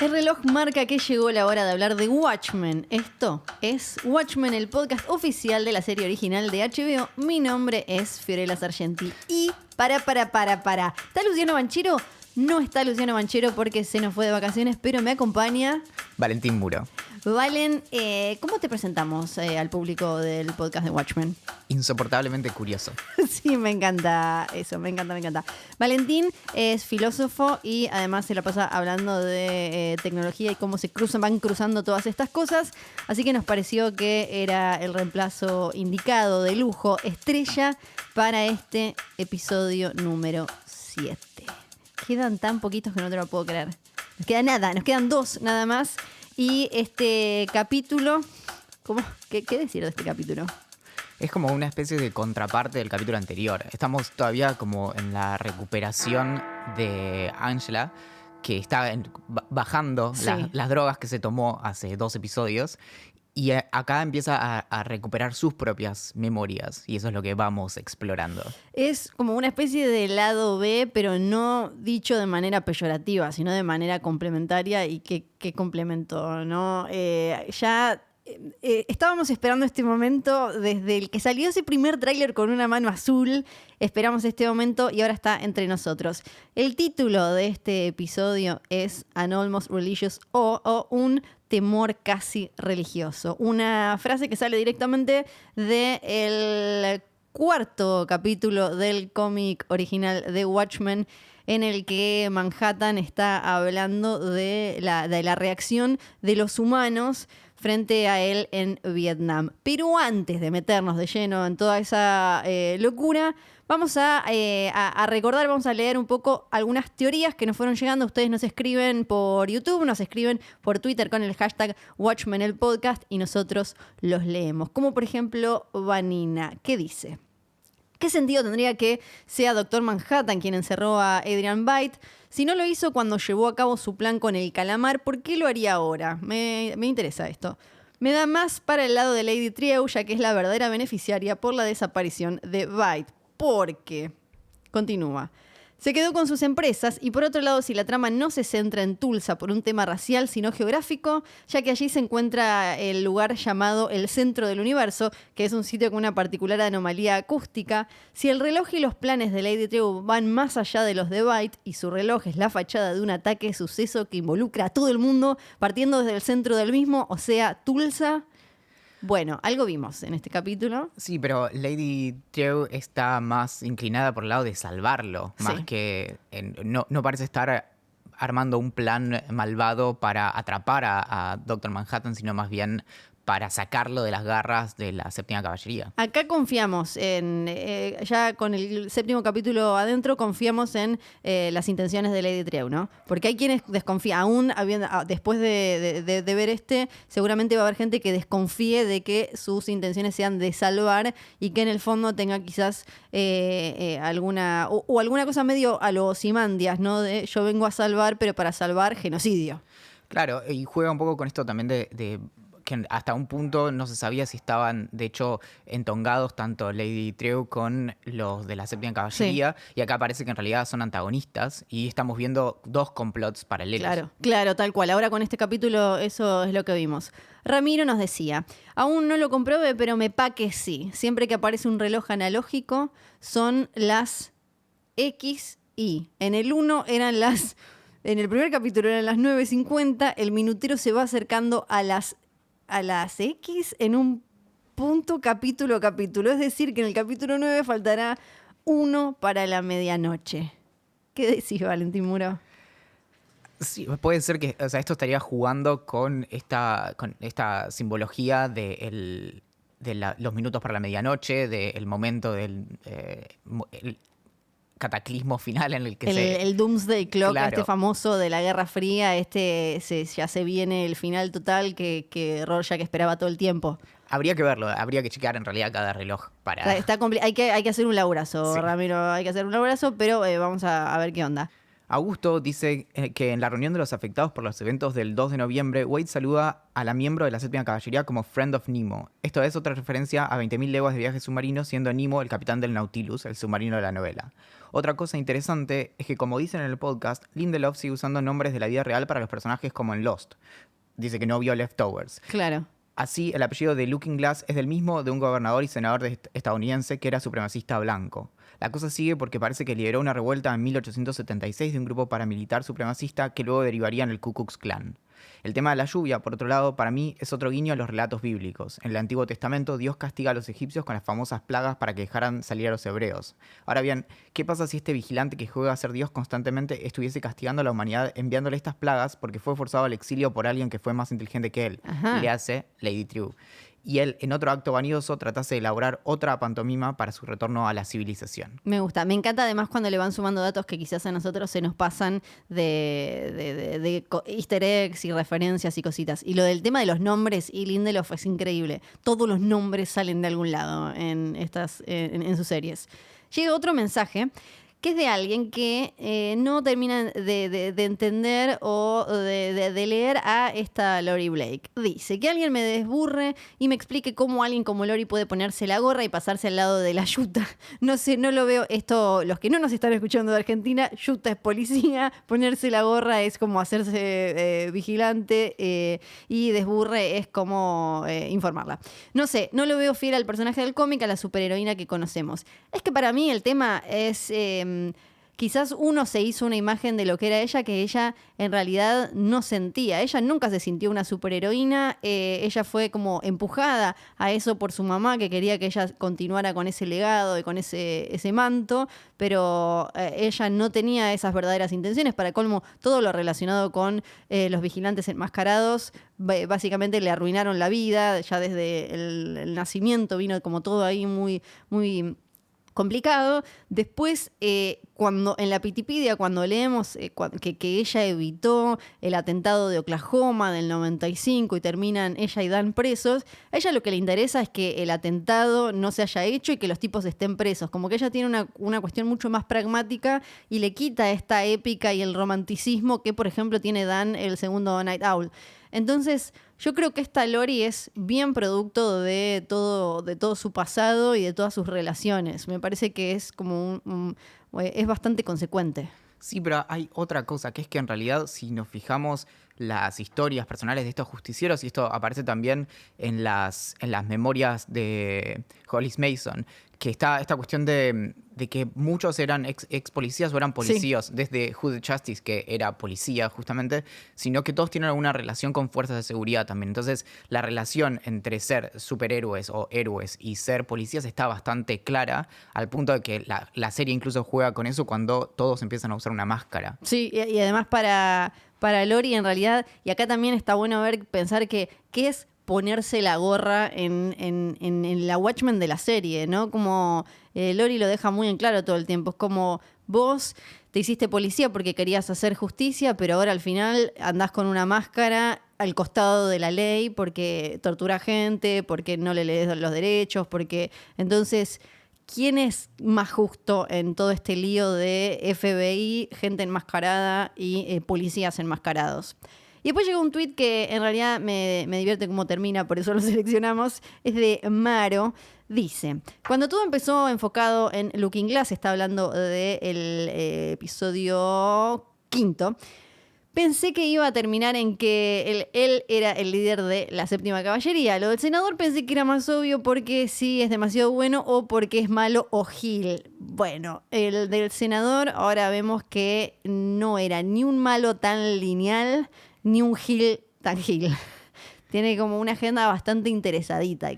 El reloj marca que llegó la hora de hablar de Watchmen. Esto es Watchmen, el podcast oficial de la serie original de HBO. Mi nombre es Fiorella Sargenti. Y para. ¿Está Luciano Banchero? No está Luciano Banchero porque se nos fue de vacaciones, pero me acompaña Valentín Muro. Valen, ¿cómo te presentamos al público del podcast de Watchmen? Insoportablemente curioso. Sí, me encanta eso, me encanta. Valentín es filósofo y además se la pasa hablando de tecnología y cómo van cruzando todas estas cosas. Así que nos pareció que era el reemplazo indicado de lujo, estrella, para este episodio número 7. Quedan tan poquitos que no te lo puedo creer. Nos queda nada, nos quedan 2 nada más. Y este capítulo, ¿qué decir de este capítulo? Es como una especie de contraparte del capítulo anterior. Estamos todavía como en la recuperación de Angela, que está bajando Sí. las drogas que se tomó hace 2 episodios. Y acá empieza a recuperar sus propias memorias. Y eso es lo que vamos explorando. Es como una especie de lado B, pero no dicho de manera peyorativa, sino de manera complementaria. Y qué complemento, ¿no? Estábamos esperando este momento desde el que salió ese primer tráiler con una mano azul. Esperamos este momento y ahora está entre nosotros. El título de este episodio es An Almost Religious o un temor casi religioso. Una frase que sale directamente del 4º capítulo del cómic original de Watchmen, en el que Manhattan está hablando de la reacción de los humanos frente a él en Vietnam. Pero antes de meternos de lleno en toda esa locura, vamos a recordar, vamos a leer un poco algunas teorías que nos fueron llegando. Ustedes nos escriben por YouTube, nos escriben por Twitter con el hashtag Watchmen el podcast y nosotros los leemos. Como por ejemplo Vanina, ¿qué dice? ¿Qué sentido tendría que sea Dr. Manhattan quien encerró a Adrian Veidt? Si no lo hizo cuando llevó a cabo su plan con el calamar, ¿por qué lo haría ahora? Me interesa esto. Me da más para el lado de Lady Trieu, ya que es la verdadera beneficiaria por la desaparición de Veidt. Porque, continúa, se quedó con sus empresas y por otro lado, si la trama no se centra en Tulsa por un tema racial, sino geográfico, ya que allí se encuentra el lugar llamado el centro del universo, que es un sitio con una particular anomalía acústica, si el reloj y los planes de Lady Trieu van más allá de los de Veidt y su reloj es la fachada de un ataque suceso que involucra a todo el mundo, partiendo desde el centro del mismo, o sea, Tulsa. Bueno, algo vimos en este capítulo. Sí, pero Lady Trieu está más inclinada por el lado de salvarlo, más que no parece estar armando un plan malvado para atrapar a Dr. Manhattan, sino más bien para sacarlo de las garras de la séptima caballería. Acá confiamos en, ya con el 7º capítulo adentro, confiamos en las intenciones de Lady Trieu, ¿no? Porque hay quienes desconfían, aún después de ver seguramente va a haber gente que desconfíe de que sus intenciones sean de salvar y que en el fondo tenga quizás alguna cosa medio a los Ozymandias, ¿no? De yo vengo a salvar, pero para salvar genocidio. Claro, y juega un poco con esto también de que hasta un punto no se sabía si estaban, de hecho, entongados tanto Lady Trieu con los de la séptima caballería, y acá parece que en realidad son antagonistas, y estamos viendo 2 complots paralelos. Claro, tal cual. Ahora con este capítulo eso es lo que vimos. Ramiro nos decía, aún no lo comprobé, pero me pa' que sí. Siempre que aparece un reloj analógico son las X, Y. En el primer capítulo eran las 9:50, el minutero se va acercando a las X en un punto capítulo. Es decir, que en el capítulo 9 faltará 1 para la medianoche. ¿Qué decís, Valentín Muro? Sí, puede ser que, o sea, esto estaría jugando con esta simbología de los minutos para la medianoche, del momento del el cataclismo final en el que el Doomsday Clock, claro, famoso de la Guerra Fría, ya se viene el final total que Rorschach esperaba todo el tiempo. Habría que verlo, habría que checar en realidad cada reloj para... Hay que hacer un laburazo, Sí. Ramiro, hay que hacer un laburazo, pero vamos a ver qué onda. Augusto dice que en la reunión de los afectados por los eventos del 2 de noviembre, Wade saluda a la miembro de la séptima caballería como Friend of Nemo. Esto es otra referencia a 20.000 leguas de viaje submarino, siendo Nemo el capitán del Nautilus, el submarino de la novela. Otra cosa interesante es que, como dicen en el podcast, Lindelof sigue usando nombres de la vida real para los personajes como en Lost. Dice que no vio Leftovers. Claro. Así, el apellido de Looking Glass es del mismo de un gobernador y senador estadounidense que era supremacista blanco. La cosa sigue porque parece que lideró una revuelta en 1876 de un grupo paramilitar supremacista que luego derivaría en el Ku Klux Klan. El tema de la lluvia, por otro lado, para mí es otro guiño a los relatos bíblicos. En el Antiguo Testamento, Dios castiga a los egipcios con las famosas plagas para que dejaran salir a los hebreos. Ahora bien, ¿qué pasa si este vigilante que juega a ser Dios constantemente estuviese castigando a la humanidad enviándole estas plagas porque fue forzado al exilio por alguien que fue más inteligente que él? Ajá. Y le hace Lady True. Y él, en otro acto vanidoso, tratase de elaborar otra pantomima para su retorno a la civilización. Me gusta. Me encanta además cuando le van sumando datos que quizás a nosotros se nos pasan de easter eggs y referencias y cositas. Y lo del tema de los nombres y Lindelof es increíble. Todos los nombres salen de algún lado en sus series. Llega otro mensaje que es de alguien que no termina de entender o de leer a esta Lori Blake. Dice que alguien me desburre y me explique cómo alguien como Lori puede ponerse la gorra y pasarse al lado de la yuta. No sé, no lo veo. Esto, los que no nos están escuchando de Argentina, yuta es policía, ponerse la gorra es como hacerse vigilante y desburre es como informarla. No sé, no lo veo fiel al personaje del cómic, a la superheroína que conocemos. Es que para mí el tema es... quizás uno se hizo una imagen de lo que era ella que ella en realidad no sentía. Ella nunca se sintió una superheroína, ella fue como empujada a eso por su mamá, que quería que ella continuara con ese legado y con ese manto, pero ella no tenía esas verdaderas intenciones. Para colmo, todo lo relacionado con los vigilantes enmascarados básicamente le arruinaron la vida. Ya desde el nacimiento vino como todo ahí muy, muy complicado. Después, cuando en la Wikipedia, cuando leemos que ella evitó el atentado de Oklahoma del 95 y terminan ella y Dan presos, a ella lo que le interesa es que el atentado no se haya hecho y que los tipos estén presos. Como que ella tiene una cuestión mucho más pragmática y le quita esta épica y el romanticismo que, por ejemplo, tiene Dan el segundo Night Owl. Entonces, yo creo que esta Lori es bien producto de todo su pasado y de todas sus relaciones. Me parece que es como es bastante consecuente. Sí, pero hay otra cosa, que es que en realidad si nos fijamos las historias personales de estos justicieros, y esto aparece también en las memorias de Hollis Mason, que está esta cuestión de que muchos eran ex policías o eran policías, sí, desde Hood Justice, que era policía justamente, sino que todos tienen alguna relación con fuerzas de seguridad también. Entonces, la relación entre ser superhéroes o héroes y ser policías está bastante clara, al punto de que la serie incluso juega con eso cuando todos empiezan a usar una máscara. Sí, y además para Lori en realidad, y acá también está bueno pensar que qué es ponerse la gorra en la Watchmen de la serie, ¿no? Como Lori lo deja muy en claro todo el tiempo. Es como vos te hiciste policía porque querías hacer justicia, pero ahora al final andás con una máscara al costado de la ley porque tortura gente, porque no le lees los derechos, porque... Entonces, ¿quién es más justo en todo este lío de FBI, gente enmascarada y policías enmascarados? Y después llegó un tuit que en realidad me divierte cómo termina, por eso lo seleccionamos. Es de Maro. Dice, cuando todo empezó enfocado en Looking Glass, está hablando del episodio 5, pensé que iba a terminar en que él era el líder de la séptima caballería. Lo del senador pensé que era más obvio porque sí es demasiado bueno o porque es malo o gil. Bueno, el del senador ahora vemos que no era ni un malo tan lineal ni un gil tan gil. Tiene como una agenda bastante interesadita y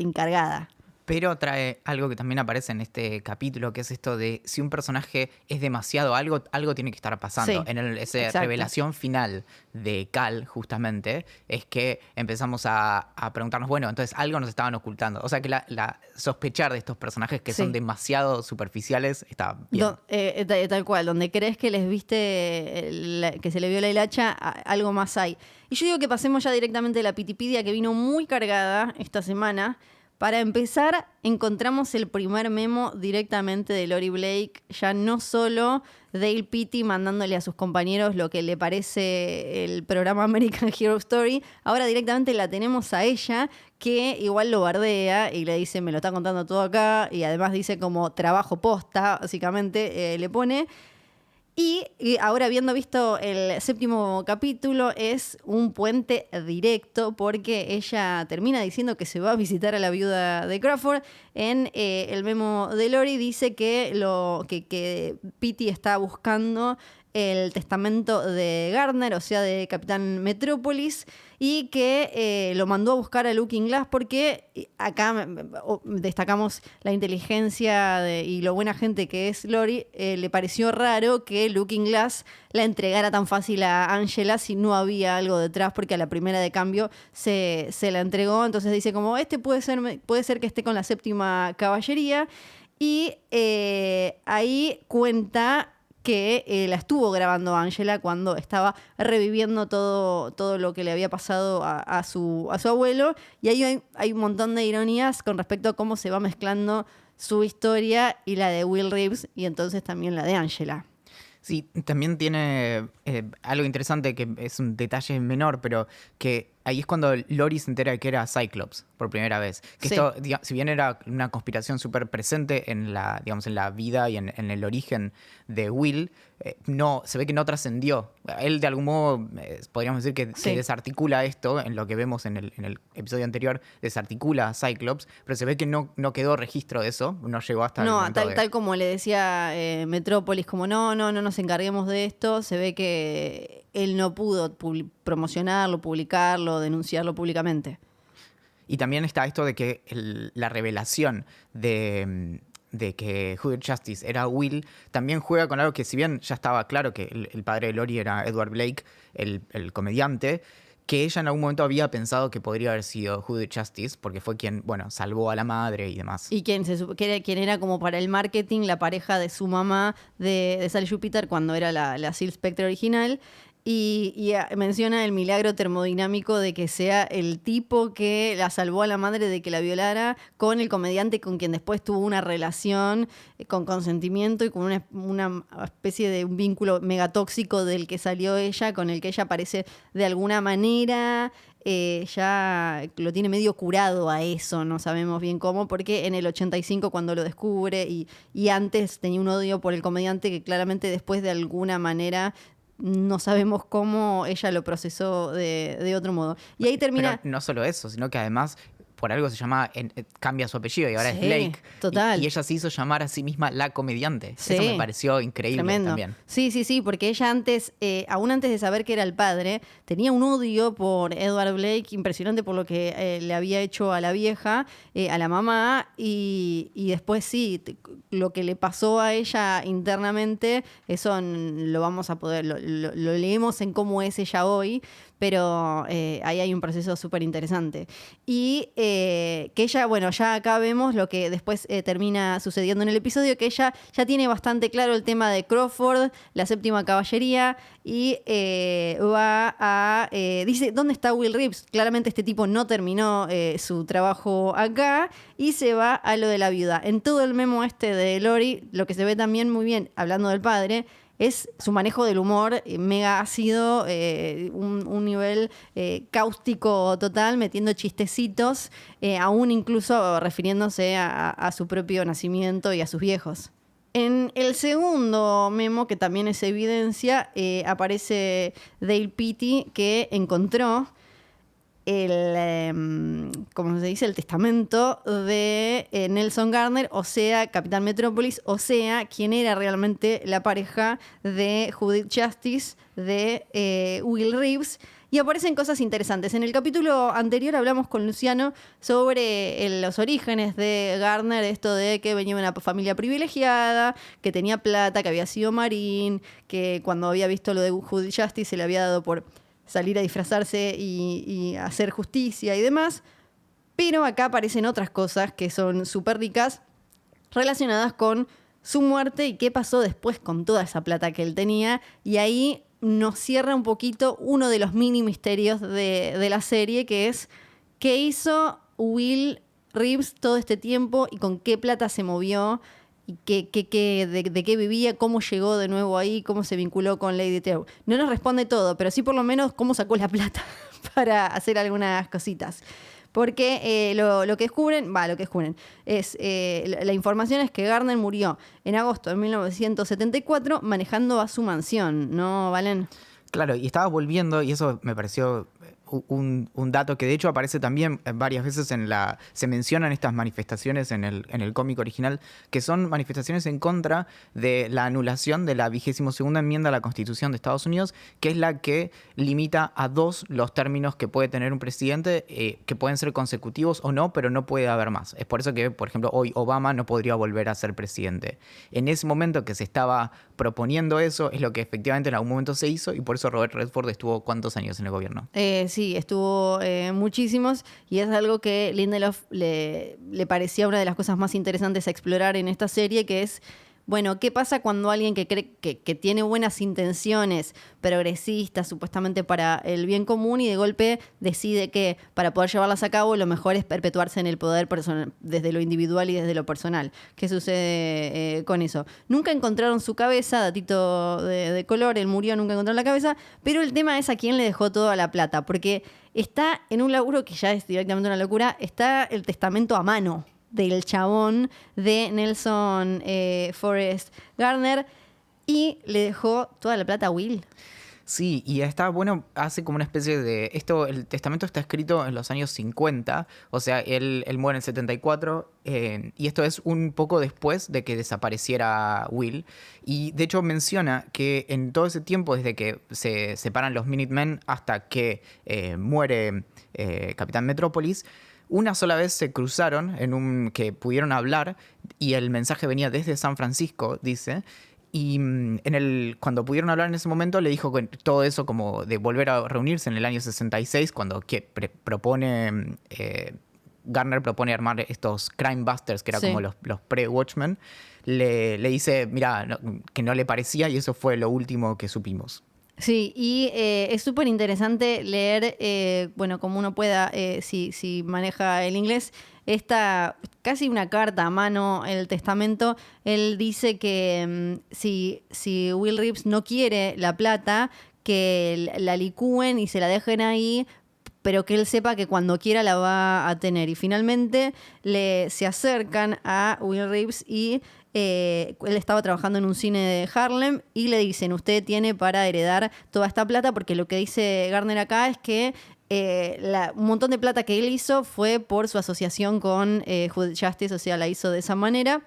encargada. Pero trae algo que también aparece en este capítulo, que es esto de si un personaje es demasiado algo tiene que estar pasando. Sí, en esa revelación final de Cal, justamente, es que empezamos a preguntarnos, bueno, entonces algo nos estaban ocultando. O sea que la sospechar de estos personajes que son demasiado superficiales está bien. Tal cual, donde crees que les viste que se le vio la hilacha, algo más hay. Y yo digo que pasemos ya directamente de la Wikipedia, que vino muy cargada esta semana, Para empezar, encontramos el primer memo directamente de Lori Blake, ya no solo Dale Petty mandándole a sus compañeros lo que le parece el programa American Hero Story, ahora directamente la tenemos a ella, que igual lo bardea y le dice, me lo está contando todo acá, y además dice como trabajo posta, básicamente, le pone. Y ahora, habiendo visto el 7º capítulo, es un puente directo porque ella termina diciendo que se va a visitar a la viuda de Crawford. En el memo de Lori dice que Petey está buscando el testamento de Gardner, o sea, de Capitán Metrópolis, y que lo mandó a buscar a Looking Glass porque acá destacamos la inteligencia y lo buena gente que es Lori. Le pareció raro que Looking Glass la entregara tan fácil a Angela si no había algo detrás, porque a la primera de cambio se la entregó. Entonces dice como, puede ser que esté con la 7ª caballería, y ahí cuenta que la estuvo grabando Angela cuando estaba reviviendo todo lo que le había pasado a su abuelo. Y ahí hay un montón de ironías con respecto a cómo se va mezclando su historia y la de Will Reeves, y entonces también la de Angela. Sí, también tiene algo interesante que es un detalle menor, pero que ahí es cuando Lori se entera de que era Cyclops por primera vez. Que sí. Esto, si bien era una conspiración súper presente en la vida y en el origen de Will, no, se ve que no trascendió. Él de algún modo, podríamos decir que desarticula esto, en lo que vemos en el episodio anterior, desarticula a Cyclops, pero se ve que no quedó registro de eso, no llegó hasta el momento tal como le decía Metrópolis, como no nos encarguemos de esto. Se ve que él no pudo promocionarlo, publicarlo, denunciarlo públicamente. Y también está esto de que la revelación de que Hooded Justice era Will también juega con algo que, si bien ya estaba claro que el padre de Lori era Edward Blake, el comediante, que ella en algún momento había pensado que podría haber sido Hooded Justice, porque fue quien, salvó a la madre y demás. Y quien era como para el marketing la pareja de su mamá de Sally Jupiter cuando era la Silk Spectre original. Y menciona el milagro termodinámico de que sea el tipo que la salvó a la madre de que la violara con el comediante con quien después tuvo una relación con consentimiento y con una especie de un vínculo megatóxico del que salió ella, con el que ella parece de alguna manera ya lo tiene medio curado a eso, no sabemos bien cómo, porque en el 85 cuando lo descubre y antes tenía un odio por el comediante que claramente después de alguna manera no sabemos cómo ella lo procesó de otro modo. Y ahí termina... Pero no solo eso, sino que además por algo se llama, cambia su apellido y ahora es Blake. Total. Y ella se hizo llamar a sí misma la comediante. Sí. Eso me pareció increíble. Tremendo. También. Sí, porque ella antes, aún antes de saber que era el padre, tenía un odio por Edward Blake impresionante por lo que le había hecho a la vieja, a la mamá, y después lo que le pasó a ella internamente, eso lo vamos a poder, lo leemos en cómo es ella hoy, pero ahí hay un proceso súper interesante. Y que ella, ya acá vemos lo que después termina sucediendo en el episodio, que ella ya tiene bastante claro el tema de Crawford, la 7ª caballería, y dice, ¿dónde está Will Reeves? Claramente este tipo no terminó su trabajo acá, y se va a lo de la viuda. En todo el memo de Lori, lo que se ve también muy bien, hablando del padre, es su manejo del humor mega ácido, un nivel cáustico total, metiendo chistecitos, aún incluso refiriéndose a su propio nacimiento y a sus viejos. En el segundo memo, que también es evidencia, aparece Dale Petty, que encontró ¿cómo se dice? El testamento de Nelson Gardner, o sea, Capitán Metrópolis, o sea, quien era realmente la pareja de Judith Justice, de Will Reeves. Y aparecen cosas interesantes. En el capítulo anterior hablamos con Luciano sobre los orígenes de Gardner, esto de que venía de una familia privilegiada, que tenía plata, que había sido marín, que cuando había visto lo de Judith Justice se le había dado por salir a disfrazarse y hacer justicia y demás. Pero acá aparecen otras cosas que son súper ricas relacionadas con su muerte y qué pasó después con toda esa plata que él tenía. Y ahí nos cierra un poquito uno de los mini misterios de la serie, que es qué hizo Will Reeves todo este tiempo y con qué plata se movió y de qué vivía, cómo llegó de nuevo ahí, cómo se vinculó con Lady True. No nos responde todo, pero sí por lo menos cómo sacó la plata para hacer algunas cositas. Porque lo que descubren, es la información es que Gardner murió en agosto de 1974 manejando a su mansión, ¿no, Valen? Claro, y estaba volviendo, y eso me pareció un dato que de hecho aparece también varias veces se mencionan estas manifestaciones en el cómic original, que son manifestaciones en contra de la anulación de la 22ª enmienda a la Constitución de Estados Unidos, que es la que limita a 2 los términos que puede tener un presidente, que pueden ser consecutivos o no, pero no puede haber más. Es por eso que, por ejemplo, hoy Obama no podría volver a ser presidente. En ese momento que se estaba proponiendo eso, es lo que efectivamente en algún momento se hizo, y por eso Robert Redford estuvo ¿cuántos años en el gobierno? Sí, estuvo muchísimos, y es algo que Lindelof le parecía una de las cosas más interesantes a explorar en esta serie, que es, bueno, ¿qué pasa cuando alguien que cree que tiene buenas intenciones, progresistas, supuestamente para el bien común, y de golpe decide que para poder llevarlas a cabo lo mejor es perpetuarse en el poder personal, desde lo individual y desde lo personal? ¿Qué sucede con eso? Nunca encontraron su cabeza, datito de color, él murió, nunca encontraron la cabeza, pero el tema es a quién le dejó toda la plata, porque está en un laburo que ya es directamente una locura, está el testamento a mano del chabón de Nelson Forrest Gardner, y le dejó toda la plata a Will. Sí, y está bueno, hace como una especie de... el testamento está escrito en los años 50, o sea, él muere en el 74, y esto es un poco después de que desapareciera Will. Y de hecho menciona que en todo ese tiempo, desde que se separan los Minutemen hasta que muere Capitán Metrópolis, una sola vez se cruzaron que pudieron hablar, y el mensaje venía desde San Francisco, dice. Y cuando pudieron hablar en ese momento, le dijo que todo eso como de volver a reunirse en el año 66, cuando Gardner propone armar estos Crime Busters, que era como los pre-Watchmen, le dice, mira, que no le parecía, y eso fue lo último que supimos. Sí, y es súper interesante leer, bueno, como uno pueda, si maneja el inglés, esta casi una carta a mano, el testamento. Él dice que si Will Reeves no quiere la plata, que la licúen y se la dejen ahí, pero que él sepa que cuando quiera la va a tener. Y finalmente se acercan a Will Reeves y él estaba trabajando en un cine de Harlem, y le dicen, usted tiene para heredar toda esta plata, porque lo que dice Gardner acá es que un montón de plata que él hizo fue por su asociación con Justice, o sea, la hizo de esa manera.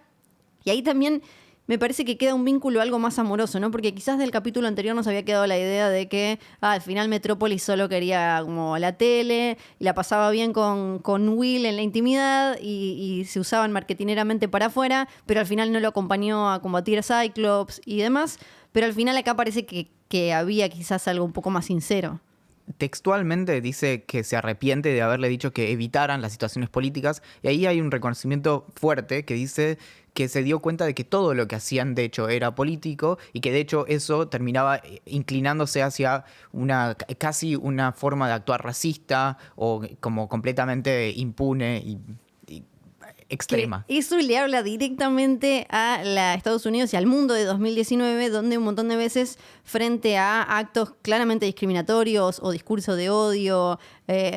Y ahí también me parece que queda un vínculo algo más amoroso, ¿no? Porque quizás del capítulo anterior nos había quedado la idea de que al final Metrópolis solo quería como la tele y la pasaba bien con Will en la intimidad, y se usaban marketineramente para afuera, pero al final no lo acompañó a combatir a Cyclops y demás. Pero al final acá parece que había quizás algo un poco más sincero. Textualmente dice que se arrepiente de haberle dicho que evitaran las situaciones políticas, y ahí hay un reconocimiento fuerte que dice que se dio cuenta de que todo lo que hacían de hecho era político, y que de hecho eso terminaba inclinándose hacia casi una forma de actuar racista o como completamente impune y extrema. Que eso le habla directamente a Estados Unidos y al mundo de 2019, donde un montón de veces frente a actos claramente discriminatorios o discurso de odio,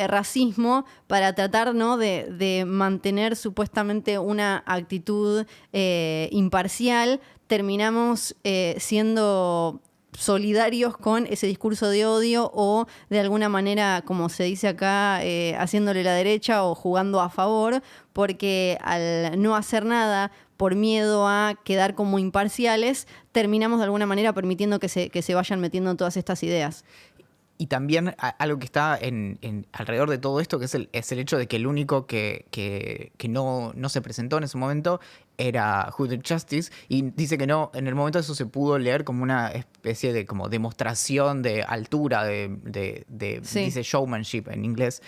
racismo, para tratar, ¿no?, de mantener supuestamente una actitud imparcial, terminamos siendo solidarios con ese discurso de odio, o de alguna manera, como se dice acá, haciéndole la derecha o jugando a favor, porque al no hacer nada por miedo a quedar como imparciales, terminamos de alguna manera permitiendo que se vayan metiendo todas estas ideas. Y también algo que está alrededor de todo esto, que es el hecho de que el único que no se presentó en ese momento era Justice, y dice que no, en el momento eso se pudo leer como una especie de como demostración de altura, Sí. dice showmanship en inglés.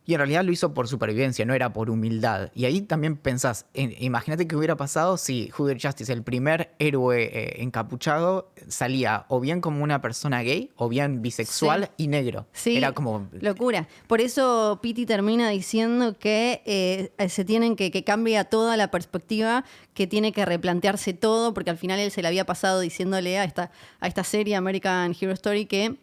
Y en realidad lo hizo por supervivencia, no era por humildad. Y ahí también pensás, imagínate qué hubiera pasado si Who Did Justice, el primer héroe encapuchado, salía o bien como una persona gay o bien bisexual y negro. Sí, era como... locura. Por eso Pity termina diciendo que se tienen que cambia toda la perspectiva, que tiene que replantearse todo, porque al final él se le había pasado diciéndole a esta serie American Hero Story que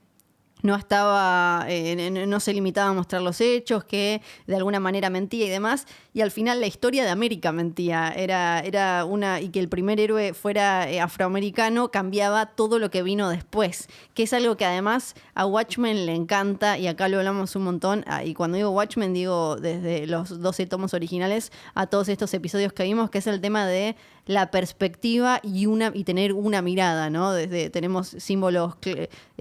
no estaba, no se limitaba a mostrar los hechos, que de alguna manera mentía y demás, y al final la historia de América mentía, era una, y que el primer héroe fuera afroamericano cambiaba todo lo que vino después, que es algo que además a Watchmen le encanta, y acá lo hablamos un montón, y cuando digo Watchmen digo desde los 12 tomos originales a todos estos episodios que vimos, que es el tema de la perspectiva y tener una mirada, ¿no? Tenemos símbolos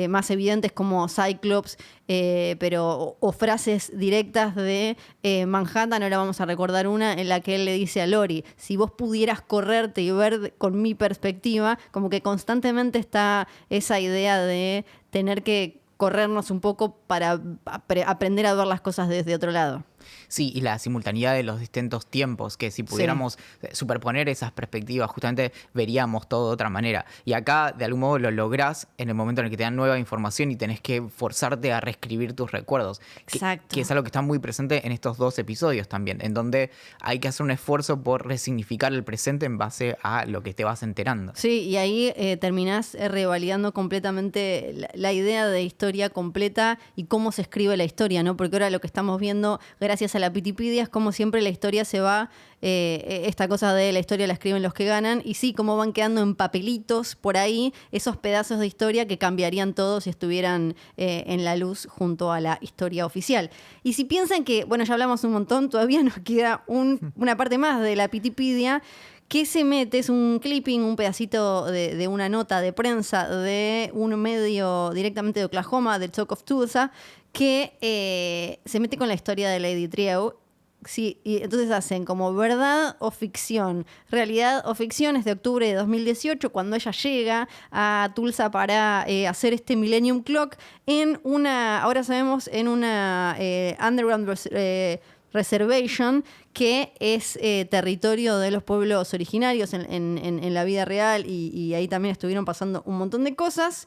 más evidentes como Cyclops, o frases directas de Manhattan. Ahora vamos a recordar una en la que él le dice a Lori, si vos pudieras correrte y ver con mi perspectiva, como que constantemente está esa idea de tener que corrernos un poco para aprender a ver las cosas desde otro lado. Sí, y la simultaneidad de los distintos tiempos, que si pudiéramos superponer esas perspectivas, justamente veríamos todo de otra manera. Y acá, de algún modo, lo lográs en el momento en el que te dan nueva información y tenés que forzarte a reescribir tus recuerdos. Exacto. Que es algo que está muy presente en estos 2 episodios también, en donde hay que hacer un esfuerzo por resignificar el presente en base a lo que te vas enterando. Sí, y ahí terminás revalidando completamente la idea de historia completa y cómo se escribe la historia, ¿no? Porque ahora lo que estamos viendo, gracias a la Wikipedia, es como siempre la historia se va, esta cosa de la historia la escriben los que ganan, y sí, cómo van quedando en papelitos por ahí esos pedazos de historia que cambiarían todos si estuvieran en la luz junto a la historia oficial. Y si piensan que, bueno, ya hablamos un montón, todavía nos queda una parte más de la Wikipedia, que se mete, es un clipping, un pedacito de una nota de prensa de un medio directamente de Oklahoma, del Talk of Tulsa, que se mete con la historia de Lady Trieu. Sí, y entonces hacen como verdad o ficción. Realidad o ficción es de octubre de 2018, cuando ella llega a Tulsa para hacer este Millennium Clock en una, ahora sabemos, en una underground reservation, que es territorio de los pueblos originarios en la vida real, y ahí también estuvieron pasando un montón de cosas.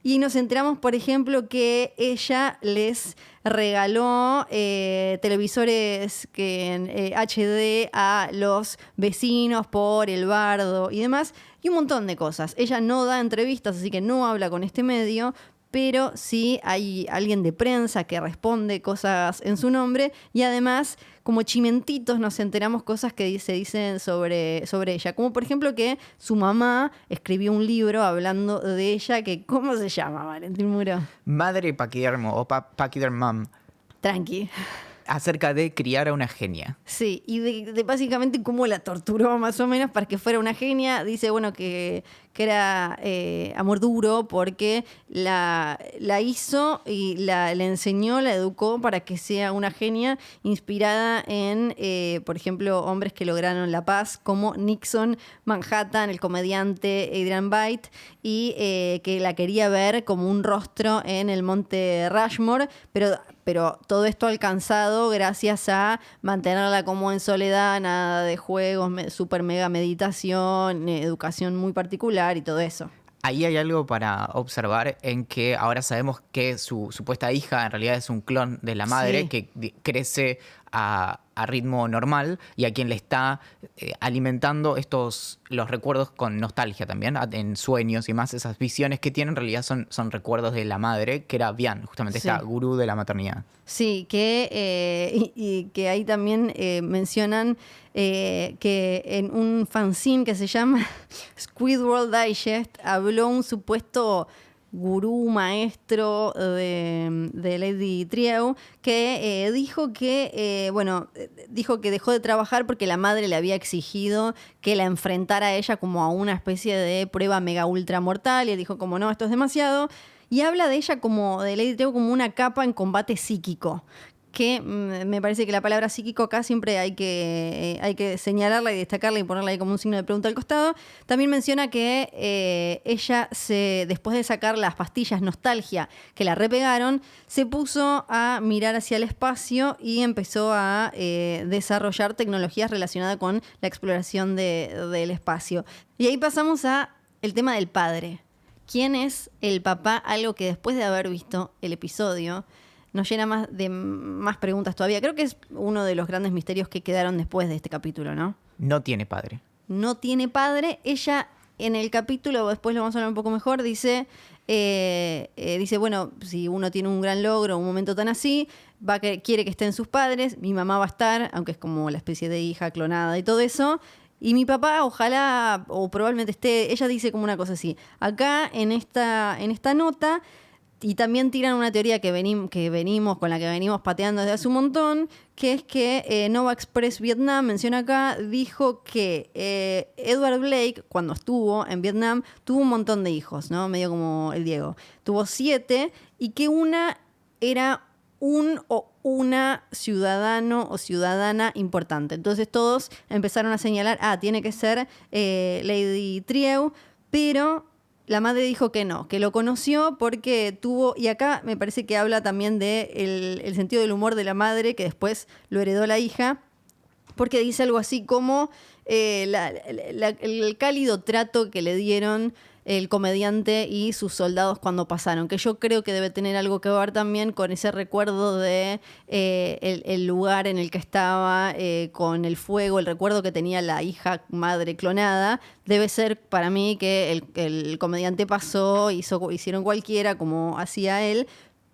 Y nos enteramos, por ejemplo, que ella les regaló televisores en HD a los vecinos por el bardo y demás, y un montón de cosas. Ella no da entrevistas, así que no habla con este medio, pero sí hay alguien de prensa que responde cosas en su nombre, y además, como chimentitos, nos enteramos cosas que se dicen sobre ella. Como por ejemplo que su mamá escribió un libro hablando de ella, que ¿cómo se llama, Valentín Muro? Madre Paquidermo o Paquidermam. Tranqui. Acerca de criar a una genia. Sí, y de básicamente cómo la torturó más o menos para que fuera una genia. Dice, bueno, que era amor duro porque la hizo y le enseñó, la educó para que sea una genia inspirada en, por ejemplo, hombres que lograron la paz como Nixon, Manhattan, el comediante Adrian Bate, y que la quería ver como un rostro en el monte Rushmore, pero todo esto alcanzado gracias a mantenerla como en soledad, nada de juegos, super mega meditación, educación muy particular y todo eso. Ahí hay algo para observar en que ahora sabemos que su supuesta hija en realidad es un clon de la madre, que crece a ritmo normal y a quien le está alimentando los recuerdos con nostalgia también, en sueños y más. Esas visiones que tiene en realidad son recuerdos de la madre, que era Vian, justamente esta gurú de la maternidad. Sí, y que ahí también mencionan que en un fanzine que se llama Squidward Digest habló un supuesto gurú, maestro de Lady Trieu, que dijo que dejó de trabajar porque la madre le había exigido que la enfrentara a ella como a una especie de prueba mega ultra mortal, y él dijo como no, esto es demasiado, y habla de ella como de Lady Trieu como una capa en combate psíquico. que me parece que la palabra psíquico acá siempre hay que señalarla y destacarla y ponerla ahí como un signo de pregunta al costado. También menciona que ella, después de sacar las pastillas nostalgia que la repegaron, se puso a mirar hacia el espacio y empezó a desarrollar tecnologías relacionadas con la exploración del espacio. Y ahí pasamos a el tema del padre. ¿Quién es el papá? Algo que después de haber visto el episodio nos llena de más preguntas todavía. Creo que es uno de los grandes misterios que quedaron después de este capítulo, ¿no? No tiene padre. No tiene padre. Ella en el capítulo, después lo vamos a hablar un poco mejor, dice, bueno, si uno tiene un gran logro, un momento tan así, quiere que estén sus padres, mi mamá va a estar, aunque es como la especie de hija clonada y todo eso, y mi papá ojalá o probablemente esté. Ella dice como una cosa así. Acá en esta nota. Y también tiran una teoría con la que venimos pateando desde hace un montón, que es que Nova Express Vietnam, menciona acá, dijo que Edward Blake, cuando estuvo en Vietnam, tuvo un montón de hijos, ¿no? Medio como el Diego. Tuvo 7 y que una era un o una ciudadano o ciudadana importante. Entonces todos empezaron a señalar, tiene que ser Lady Trieu, pero la madre dijo que no, que lo conoció porque tuvo, y acá me parece que habla también de el sentido del humor de la madre, que después lo heredó la hija, porque dice algo así como el cálido trato que le dieron el comediante y sus soldados cuando pasaron, que yo creo que debe tener algo que ver también con ese recuerdo de el lugar en el que estaba, con el fuego, el recuerdo que tenía la hija madre clonada. Debe ser para mí que el comediante pasó, hicieron cualquiera como hacía él,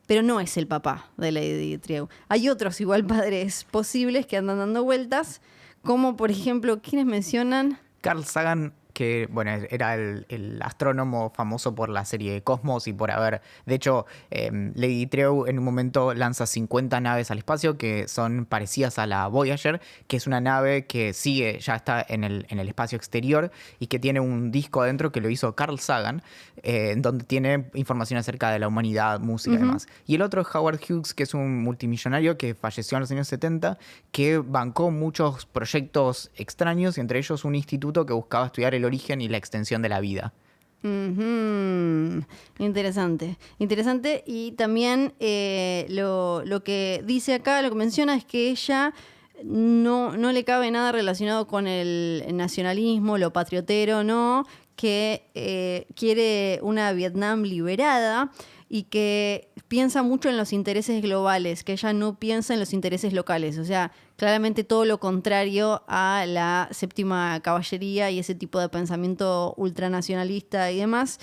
pero no es el papá de Lady Trieu. Hay otros igual padres posibles que andan dando vueltas, como por ejemplo, ¿quiénes mencionan? Carl Sagan, que bueno, era el astrónomo famoso por la serie Cosmos y por haber, de hecho, Lady Trieu en un momento lanza 50 naves al espacio que son parecidas a la Voyager, que es una nave que ya está en el espacio exterior y que tiene un disco adentro que lo hizo Carl Sagan, donde tiene información acerca de la humanidad, música y demás. Y el otro es Howard Hughes, que es un multimillonario que falleció en los años 70, que bancó muchos proyectos extraños y entre ellos un instituto que buscaba estudiar el origen y la extensión de la vida. Interesante. Y también lo que dice acá, lo que menciona es que ella no le cabe nada relacionado con el nacionalismo, lo patriotero, ¿no? Que quiere una Vietnam liberada y que piensa mucho en los intereses globales, que ella no piensa en los intereses locales. O sea, claramente todo lo contrario a la séptima caballería y ese tipo de pensamiento ultranacionalista y demás.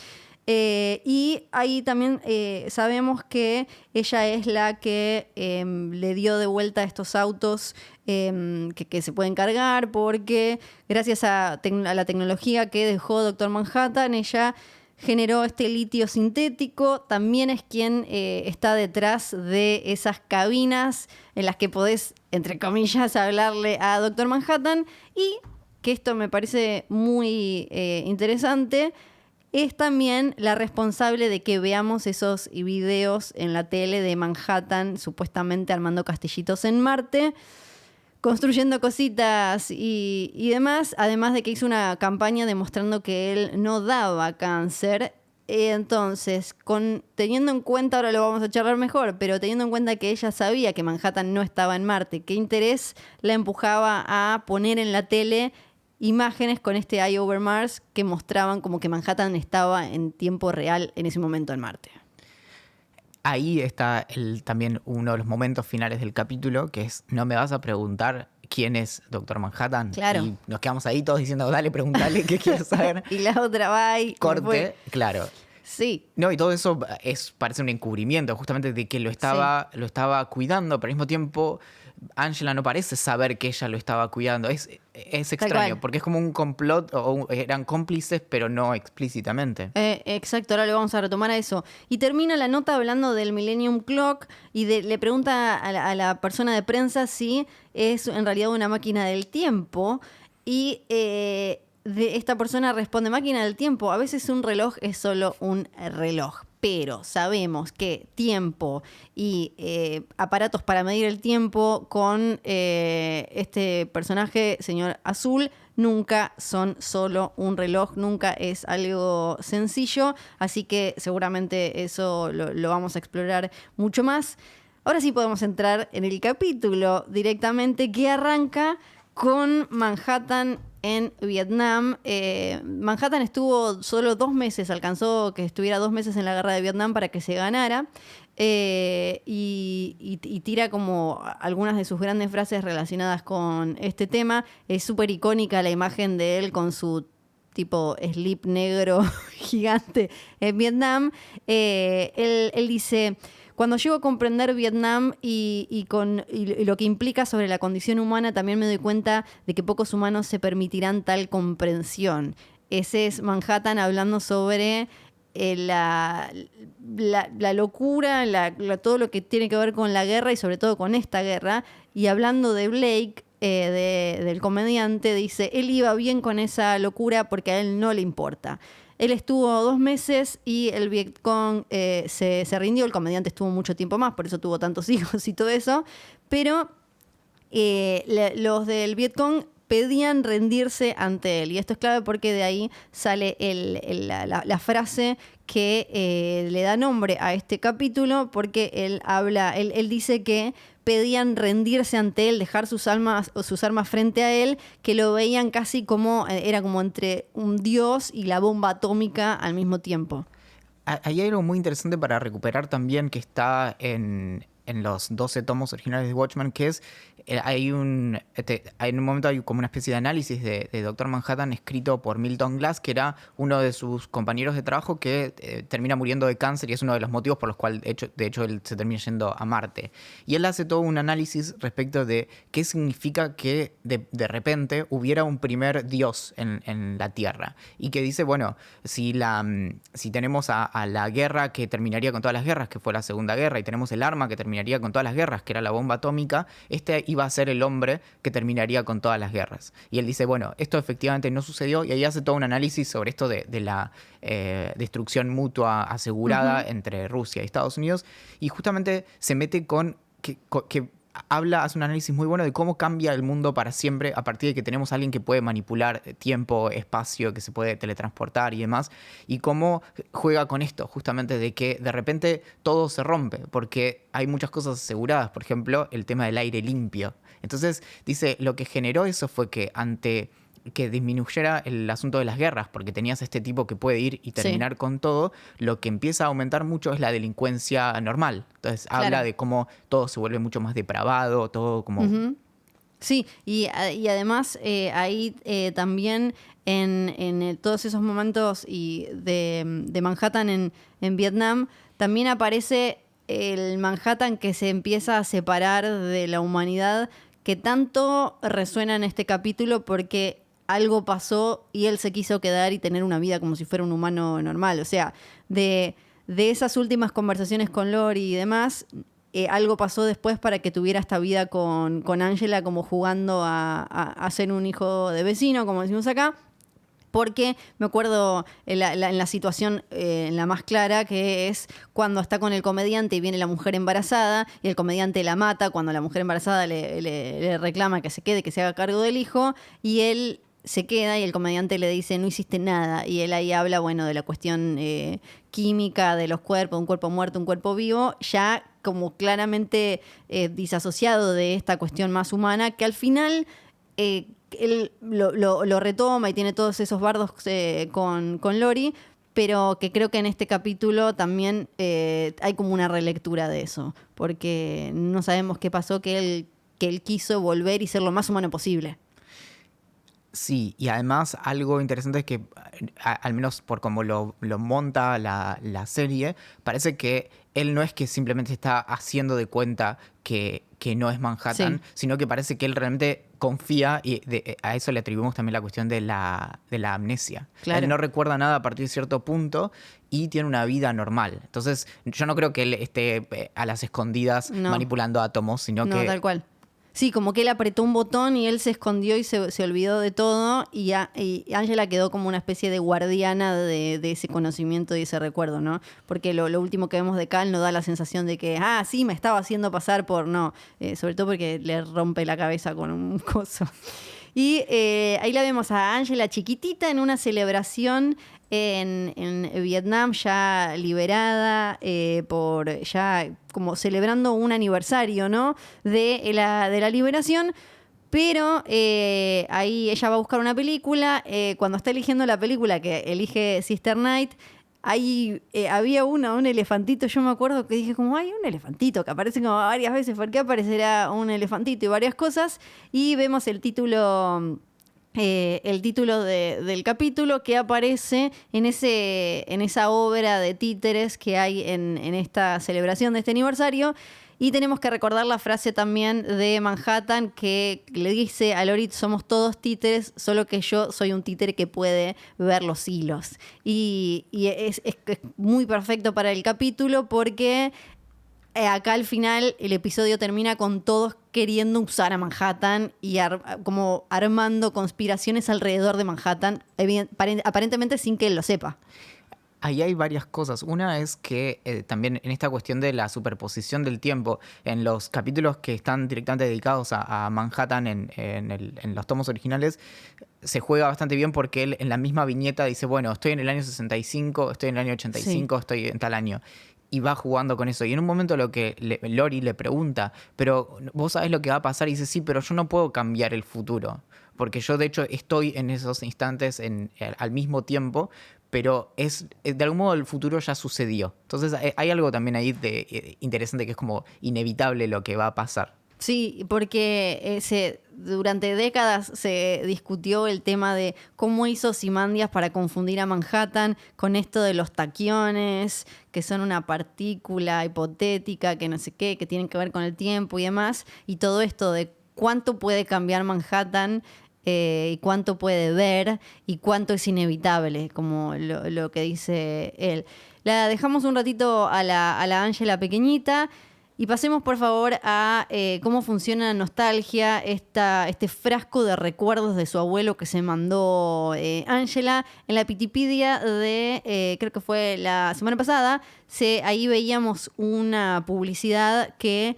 Y ahí también sabemos que ella es la que le dio de vuelta estos autos que se pueden cargar, porque gracias a la tecnología que dejó Dr. Manhattan, ella generó este litio sintético. También es quien está detrás de esas cabinas en las que podés, entre comillas, hablarle a Dr. Manhattan. Y, que esto me parece muy interesante, es también la responsable de que veamos esos videos en la tele de Manhattan, supuestamente armando castillitos en Marte, construyendo cositas y demás, además de que hizo una campaña demostrando que él no daba cáncer. Entonces, teniendo en cuenta, ahora lo vamos a charlar mejor, pero teniendo en cuenta que ella sabía que Manhattan no estaba en Marte, ¿qué interés la empujaba a poner en la tele imágenes con este Eye Over Mars que mostraban como que Manhattan estaba en tiempo real en ese momento en Marte? Ahí está también uno de los momentos finales del capítulo, que es, no me vas a preguntar quién es Dr. Manhattan. Claro. Y nos quedamos ahí todos diciendo, dale, preguntale qué quieres saber. Y la otra va y corte, claro. Sí. No, y todo eso parece un encubrimiento, justamente de que lo estaba cuidando, pero al mismo tiempo Angela no parece saber que ella lo estaba cuidando. Es extraño, porque es como un complot, eran cómplices, pero no explícitamente. Exacto, ahora le vamos a retomar a eso. Y termina la nota hablando del Millennium Clock y le pregunta a la persona de prensa si es en realidad una máquina del tiempo. Y esta persona responde, máquina del tiempo, a veces un reloj es solo un reloj. pero sabemos que tiempo y aparatos para medir el tiempo con este personaje, señor Azul, nunca son solo un reloj, nunca es algo sencillo, así que seguramente eso lo vamos a explorar mucho más. Ahora sí podemos entrar en el capítulo directamente, que arranca con Manhattan en Vietnam. Manhattan estuvo solo 2 meses, alcanzó que estuviera 2 meses en la guerra de Vietnam para que se ganara. Y tira como algunas de sus grandes frases relacionadas con este tema. Es súper icónica la imagen de él con su tipo slip negro gigante en Vietnam. Él dice: cuando llego a comprender Vietnam y lo que implica sobre la condición humana, también me doy cuenta de que pocos humanos se permitirán tal comprensión. Ese es Manhattan hablando sobre la locura, todo lo que tiene que ver con la guerra y sobre todo con esta guerra. Y hablando de Blake, del comediante, dice: él iba bien con esa locura porque a él no le importa. Él estuvo 2 meses y el Vietcong se rindió. El comediante estuvo mucho tiempo más, por eso tuvo tantos hijos y todo eso. Pero los del Vietcong pedían rendirse ante él. Y esto es clave porque de ahí sale la frase que le da nombre a este capítulo, porque él dice que pedían rendirse ante él, dejar sus armas frente a él, que lo veían casi como, era como entre un dios y la bomba atómica al mismo tiempo. Hay algo muy interesante para recuperar también que está en los 12 tomos originales de Watchmen, que es, en un momento hay como una especie de análisis de Dr. Manhattan escrito por Milton Glass, que era uno de sus compañeros de trabajo que termina muriendo de cáncer y es uno de los motivos por los cuales de hecho él se termina yendo a Marte. Y él hace todo un análisis respecto de qué significa que de repente hubiera un primer dios en la Tierra. Y que dice, bueno, si tenemos a la guerra que terminaría con todas las guerras, que fue la Segunda Guerra, y tenemos el arma que terminaría con todas las guerras, que era la bomba atómica, este iba a ser el hombre que terminaría con todas las guerras. Y él dice, bueno, esto efectivamente no sucedió, y ahí hace todo un análisis sobre esto de la destrucción mutua asegurada entre Rusia y Estados Unidos, y justamente se mete con que hace un análisis muy bueno de cómo cambia el mundo para siempre a partir de que tenemos a alguien que puede manipular tiempo, espacio, que se puede teletransportar y demás, y cómo juega con esto, justamente de que de repente todo se rompe, porque hay muchas cosas aseguradas, por ejemplo, el tema del aire limpio. Entonces, dice, lo que generó eso fue que que disminuyera el asunto de las guerras, porque tenías a este tipo que puede ir y terminar con todo, lo que empieza a aumentar mucho es la delincuencia normal. Entonces habla de cómo todo se vuelve mucho más depravado, todo como... Uh-huh. Sí, y además ahí también en todos esos momentos de Manhattan en Vietnam, también aparece el Manhattan que se empieza a separar de la humanidad, que tanto resuena en este capítulo porque algo pasó y él se quiso quedar y tener una vida como si fuera un humano normal. O sea, de esas últimas conversaciones con Lori y demás, algo pasó después para que tuviera esta vida con Angela, como jugando a ser un hijo de vecino, como decimos acá. Porque me acuerdo en la situación en la más clara, que es cuando está con el comediante y viene la mujer embarazada y el comediante la mata cuando la mujer embarazada le reclama que se quede, que se haga cargo del hijo, y él se queda y el comediante le dice: no hiciste nada. Y él ahí habla, bueno, de la cuestión química de los cuerpos, un cuerpo muerto, un cuerpo vivo, ya como claramente disasociado de esta cuestión más humana, que al final él lo retoma y tiene todos esos bardos con Lori, pero que creo que en este capítulo también hay como una relectura de eso, porque no sabemos qué pasó, que él quiso volver y ser lo más humano posible. Sí, y además algo interesante es que, al menos por cómo lo monta la serie, parece que él no es que simplemente está haciendo de cuenta que no es Manhattan, sino que parece que él realmente confía, y a eso le atribuimos también la cuestión de la amnesia. Claro. Él no recuerda nada a partir de cierto punto y tiene una vida normal. Entonces, yo no creo que él esté a las escondidas manipulando átomos, sino que... No, tal cual. Sí, como que él apretó un botón y él se escondió y se olvidó de todo y Angela quedó como una especie de guardiana de ese conocimiento y ese recuerdo, ¿no? Porque lo último que vemos de Cal no da la sensación de que, sí, me estaba haciendo pasar por... No, sobre todo porque le rompe la cabeza con un coso. Y ahí la vemos a Angela chiquitita en una celebración en Vietnam, ya liberada, ya como celebrando un aniversario, ¿no? de la liberación. Pero ahí ella va a buscar una película. Cuando está eligiendo la película que elige Sister Night, ahí había un elefantito. Yo me acuerdo que dije como, hay un elefantito que aparece como varias veces. ¿Por qué aparecerá un elefantito y varias cosas? Y vemos el título del capítulo que aparece en esa obra de títeres que hay en esta celebración de este aniversario. Y tenemos que recordar la frase también de Manhattan que le dice a Lorit: somos todos títeres, solo que yo soy un títere que puede ver los hilos. Y es muy perfecto para el capítulo porque acá al final el episodio termina con todos queriendo usar a Manhattan y como armando conspiraciones alrededor de Manhattan, aparentemente sin que él lo sepa. Ahí hay varias cosas. Una es que también en esta cuestión de la superposición del tiempo, en los capítulos que están directamente dedicados a Manhattan en los tomos originales, se juega bastante bien porque él en la misma viñeta dice, bueno, estoy en el año 65, estoy en el año 85, sí, estoy en tal año. Y va jugando con eso. Y en un momento Lori le pregunta, pero vos sabés lo que va a pasar, y dice, sí, pero yo no puedo cambiar el futuro. Porque yo de hecho estoy en esos instantes al mismo tiempo, pero de algún modo el futuro ya sucedió. Entonces hay algo también ahí interesante que es como inevitable lo que va a pasar. Sí, porque durante décadas se discutió el tema de cómo hizo Ozymandias para confundir a Manhattan con esto de los taquiones, que son una partícula hipotética, que no sé qué, que tienen que ver con el tiempo y demás, y todo esto de cuánto puede cambiar Manhattan y cuánto puede ver y cuánto es inevitable, como lo que dice él. La dejamos un ratito a la Angela pequeñita. Y pasemos, por favor, a cómo funciona Nostalgia, este frasco de recuerdos de su abuelo que se mandó Angela. En la Wikipedia creo que fue la semana pasada, ahí veíamos una publicidad que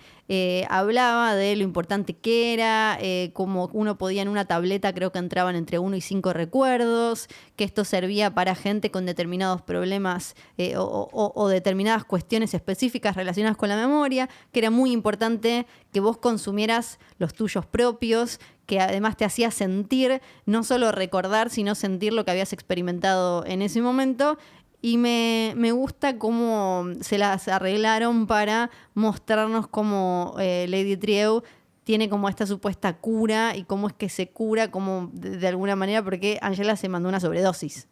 hablaba de lo importante que era, cómo uno podía en una tableta, creo que entraban entre 1 y 5 recuerdos, que esto servía para gente con determinados problemas o determinadas cuestiones específicas relacionadas con la memoria, que era muy importante que vos consumieras los tuyos propios, que además te hacía sentir, no solo recordar, sino sentir lo que habías experimentado en ese momento. Y me gusta cómo se las arreglaron para mostrarnos cómo Lady Trieu tiene como esta supuesta cura y cómo es que se cura, como de alguna manera, porque Angela se mandó una sobredosis.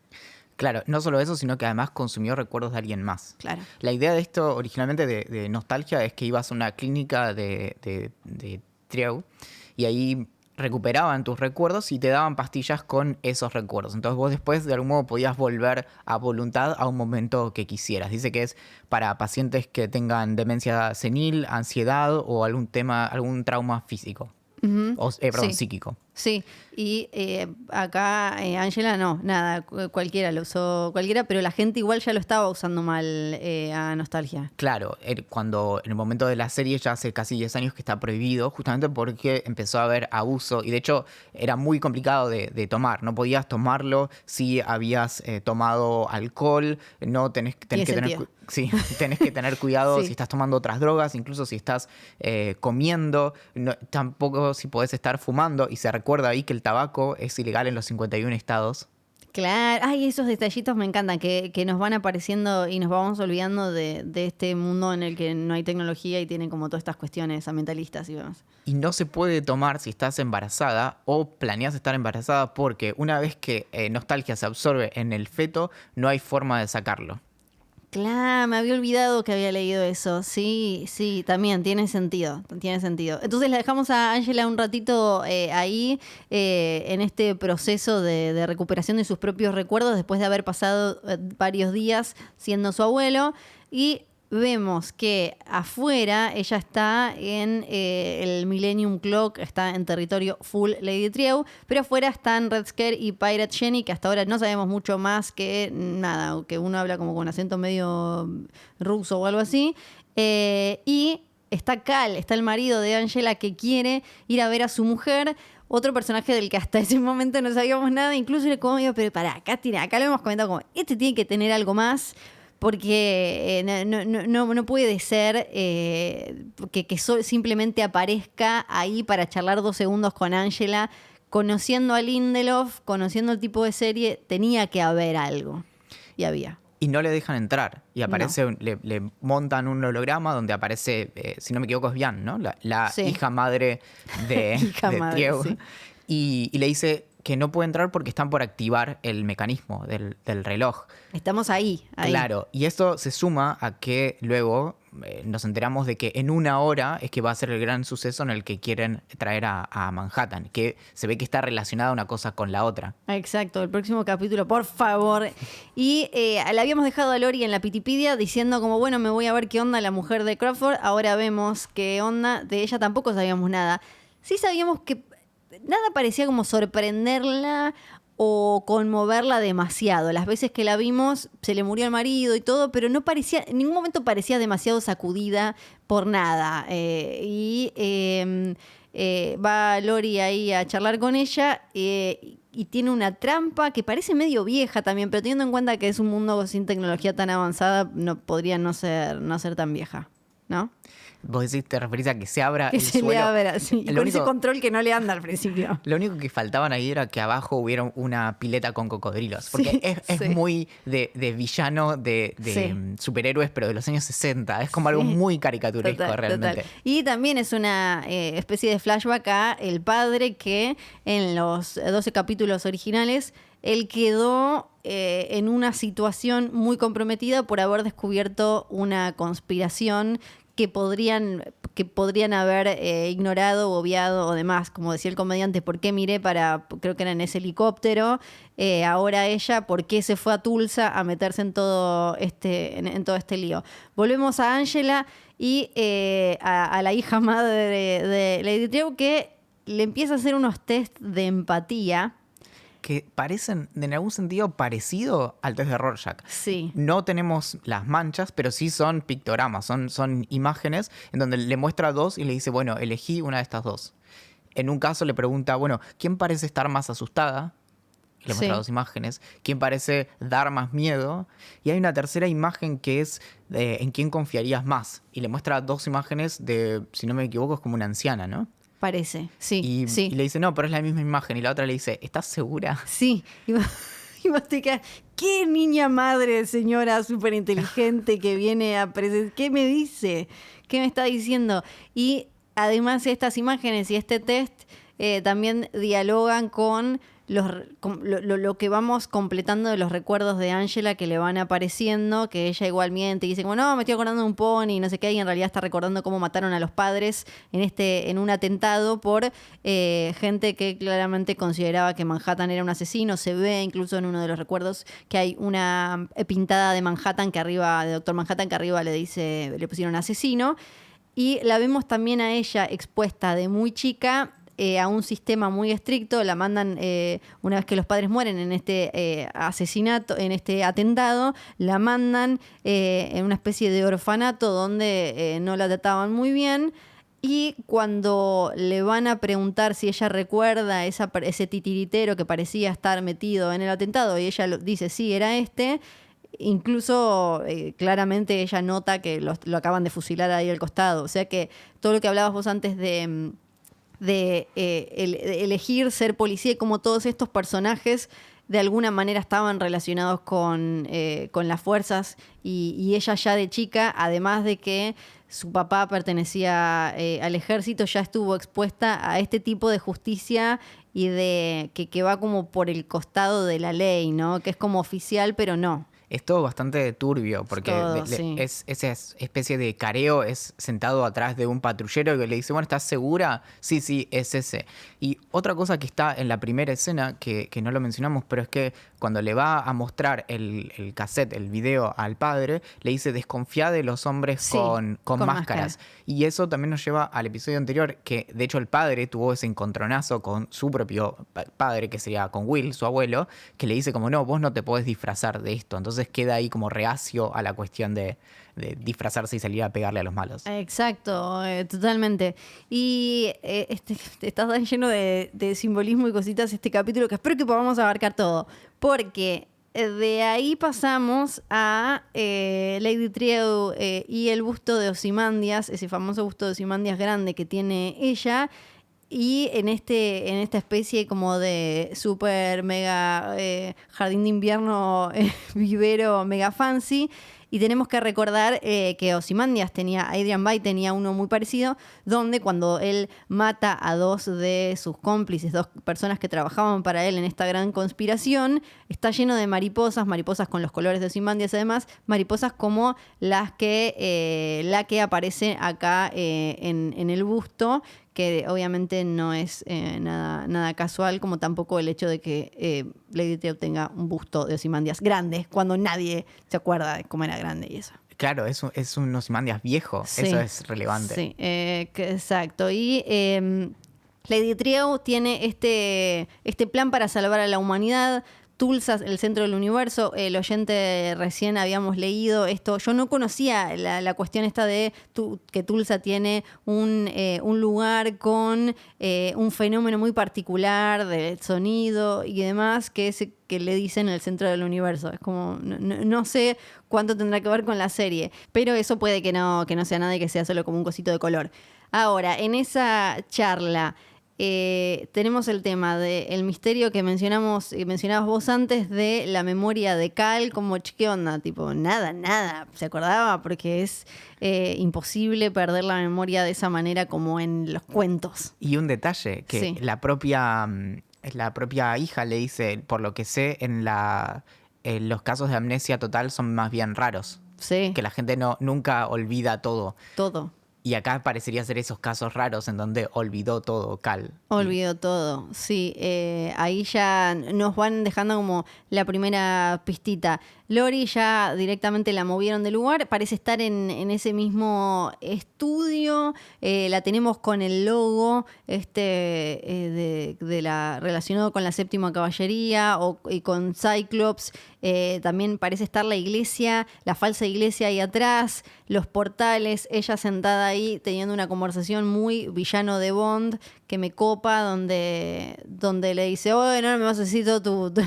Claro, no solo eso, sino que además consumió recuerdos de alguien más. Claro. La idea de esto originalmente de Nostalgia es que ibas a una clínica de Trieu y ahí recuperaban tus recuerdos y te daban pastillas con esos recuerdos. Entonces vos después de algún modo podías volver a voluntad a un momento que quisieras. Dice que es para pacientes que tengan demencia senil, ansiedad o algún trauma físico. Uh-huh. Sí. Psíquico. Sí, y acá Angela no, nada, cualquiera lo usó, cualquiera, pero la gente igual ya lo estaba usando mal a Nostalgia. Claro, cuando en el momento de la serie ya hace casi 10 años que está prohibido, justamente porque empezó a haber abuso y de hecho era muy complicado de tomar, no podías tomarlo si habías tomado alcohol, tenés que tener cuidado sí. Si estás tomando otras drogas, incluso si estás comiendo, tampoco si podés estar fumando y se recuerda ahí que el tabaco es ilegal en los 51 estados. Claro, ay, esos detallitos me encantan, que nos van apareciendo y nos vamos olvidando de este mundo en el que no hay tecnología y tienen como todas estas cuestiones ambientalistas y demás. Y no se puede tomar si estás embarazada o planeas estar embarazada porque una vez que Nostalgia se absorbe en el feto, no hay forma de sacarlo. Claro, me había olvidado que había leído eso. Sí, también tiene sentido. Entonces la dejamos a Angela un ratito ahí en este proceso de recuperación de sus propios recuerdos después de haber pasado varios días siendo su abuelo. Y vemos que afuera ella está en el Millennium Clock, está en territorio full Lady Trieu, pero afuera están Red Scare y Pirate Jenny, que hasta ahora no sabemos mucho más que nada, que uno habla como con acento medio ruso o algo así. Y está Cal, está el marido de Angela, que quiere ir a ver a su mujer. Otro personaje del que hasta ese momento no sabíamos nada, incluso le como digo, pero pará, acá lo hemos comentado como, este tiene que tener algo más, porque no puede ser que simplemente aparezca ahí para charlar 2 segundos con Angela. Conociendo a Lindelof, conociendo el tipo de serie, tenía que haber algo. Y había. Y no le dejan entrar. Y aparece, le montan un holograma donde aparece, si no me equivoco, es Vian, ¿no? La hija madre de Trieu. Sí. Y le dice que no puede entrar porque están por activar el mecanismo del reloj. Estamos ahí. Claro, y esto se suma a que luego nos enteramos de que en 1 hora es que va a ser el gran suceso en el que quieren traer a Manhattan, que se ve que está relacionada una cosa con la otra. Exacto, el próximo capítulo, por favor. Y le habíamos dejado a Lori en la Pitipedia diciendo como, bueno, me voy a ver qué onda la mujer de Crawford. Ahora vemos qué onda. De ella tampoco sabíamos nada. Sí sabíamos que nada parecía como sorprenderla o conmoverla demasiado. Las veces que la vimos se le murió el marido y todo, pero no parecía, en ningún momento parecía demasiado sacudida por nada. Va Lori ahí a charlar con ella y tiene una trampa que parece medio vieja también, pero teniendo en cuenta que es un mundo sin tecnología tan avanzada, no podría no ser tan vieja, ¿no? Vos decís, te referís a que se abra que el se suelo. Le abra, sí. Y con ese control que no le anda al principio. Lo único que faltaban ahí era que abajo hubiera una pileta con cocodrilos. Porque es muy de villano de superhéroes, pero de los años 60. Es como algo muy caricaturesco realmente. Total. Y también es una especie de flashback a el padre que en los 12 capítulos originales él quedó en una situación muy comprometida por haber descubierto una conspiración que podrían haber ignorado, obviado o demás. Como decía el comediante, ¿por qué miré creo que era en ese helicóptero? Ahora ella, ¿por qué se fue a Tulsa a meterse en todo este lío? Volvemos a Angela y a la hija madre de Lady Trieu, que le empieza a hacer unos test de empatía que parecen, en algún sentido, parecido al test de Rorschach. Sí. No tenemos las manchas, pero sí son pictogramas, son imágenes en donde le muestra 2 y le dice, bueno, elegí una de estas 2. En un caso le pregunta, bueno, ¿quién parece estar más asustada? Y le muestra 2 imágenes. ¿Quién parece dar más miedo? Y hay una tercera imagen que es en quién confiarías más. Y le muestra 2 imágenes de, si no me equivoco, es como una anciana, ¿no? Parece, sí. Y le dice, no, pero es la misma imagen. Y la otra le dice, ¿estás segura? Sí. Y vos te quedas, qué niña madre, señora súper inteligente que viene a presentar. ¿Qué me dice? ¿Qué me está diciendo? Y además estas imágenes y este test también dialogan con lo que vamos completando de los recuerdos de Angela que le van apareciendo, que ella igual miente y dice como, no, me estoy acordando de un pony, no sé qué, y en realidad está recordando cómo mataron a los padres en un atentado por gente que claramente consideraba que Manhattan era un asesino. Se ve incluso en uno de los recuerdos que hay una pintada de Manhattan que arriba, de Doctor Manhattan, que arriba le pusieron asesino. Y la vemos también a ella expuesta de muy chica a un sistema muy estricto. La mandan, una vez que los padres mueren en este asesinato, en este atentado, la mandan en una especie de orfanato donde no la trataban muy bien. Y cuando le van a preguntar si ella recuerda ese titiritero que parecía estar metido en el atentado, y ella dice sí, era este. Incluso claramente ella nota que lo acaban de fusilar ahí al costado. O sea que todo lo que hablabas vos antes de elegir ser policía, y como todos estos personajes de alguna manera estaban relacionados con las fuerzas, y ella ya de chica, además de que su papá pertenecía al ejército, ya estuvo expuesta a este tipo de justicia y de que va como por el costado de la ley, ¿no? Que es como oficial, pero no. Es todo bastante turbio, porque sí. es esa especie de careo es sentado atrás de un patrullero que le dice, bueno, ¿estás segura? Sí, es ese. Y otra cosa que está en la primera escena, que no lo mencionamos, pero es que cuando le va a mostrar el cassette, el video al padre, le dice, desconfía de los hombres Sí, con con máscaras. Y eso también nos lleva al episodio anterior, que de hecho el padre tuvo ese encontronazo con su propio padre, que sería con Will, su abuelo, que le dice como, no, vos no te podés disfrazar de esto. Entonces queda ahí como reacio a la cuestión de disfrazarse y salir a pegarle a los malos. Exacto, totalmente. Y está tan lleno de simbolismo y cositas este capítulo que espero que podamos abarcar todo. Porque de ahí pasamos a Lady Trieu y el busto de Ozymandias, ese famoso busto de Ozymandias grande que tiene ella. Y en esta especie como de super mega jardín de invierno, vivero mega fancy. Y tenemos que recordar que Ozymandias Adrian Bate tenía uno muy parecido, donde cuando él mata a dos de sus cómplices, dos personas que trabajaban para él en esta gran conspiración, está lleno de mariposas con los colores de Ozymandias además, mariposas como la que aparece acá en el busto, que obviamente no es nada casual, como tampoco el hecho de que Lady Trieu tenga un busto de Ozymandias grande, cuando nadie se acuerda de cómo era grande y eso. Claro, es un Ozymandias viejo, Sí, eso es relevante. Sí, exacto. Y Lady Trieu tiene este plan para salvar a la humanidad. Tulsa, el centro del universo. El oyente recién habíamos leído esto. Yo no conocía la cuestión esta de que Tulsa tiene un lugar con un fenómeno muy particular del sonido y demás, que es que le dicen el centro del universo. Es como, no sé cuánto tendrá que ver con la serie, pero eso puede que no sea nada y que sea solo como un cosito de color. Ahora, en esa charla tenemos el tema del misterio que mencionabas vos antes de la memoria de Cal, como ¿qué onda? Tipo, nada, se acordaba porque es imposible perder la memoria de esa manera como en los cuentos. Y un detalle, que Sí. la propia hija le dice, por lo que sé, en los casos de amnesia total son más bien raros. Sí. Que la gente nunca olvida todo. Todo. Y acá parecería ser esos casos raros en donde olvidó todo Cal. Olvidó todo, sí. Ahí ya nos van dejando como la primera pistita. Lori ya directamente la movieron del lugar, parece estar en ese mismo estudio. La tenemos con el logo relacionado con la séptima caballería y con Cyclops. También parece estar la iglesia, la falsa iglesia ahí atrás, los portales, ella sentada ahí teniendo una conversación muy villano de Bond que me copa, donde le dice, oye, no me vas a decir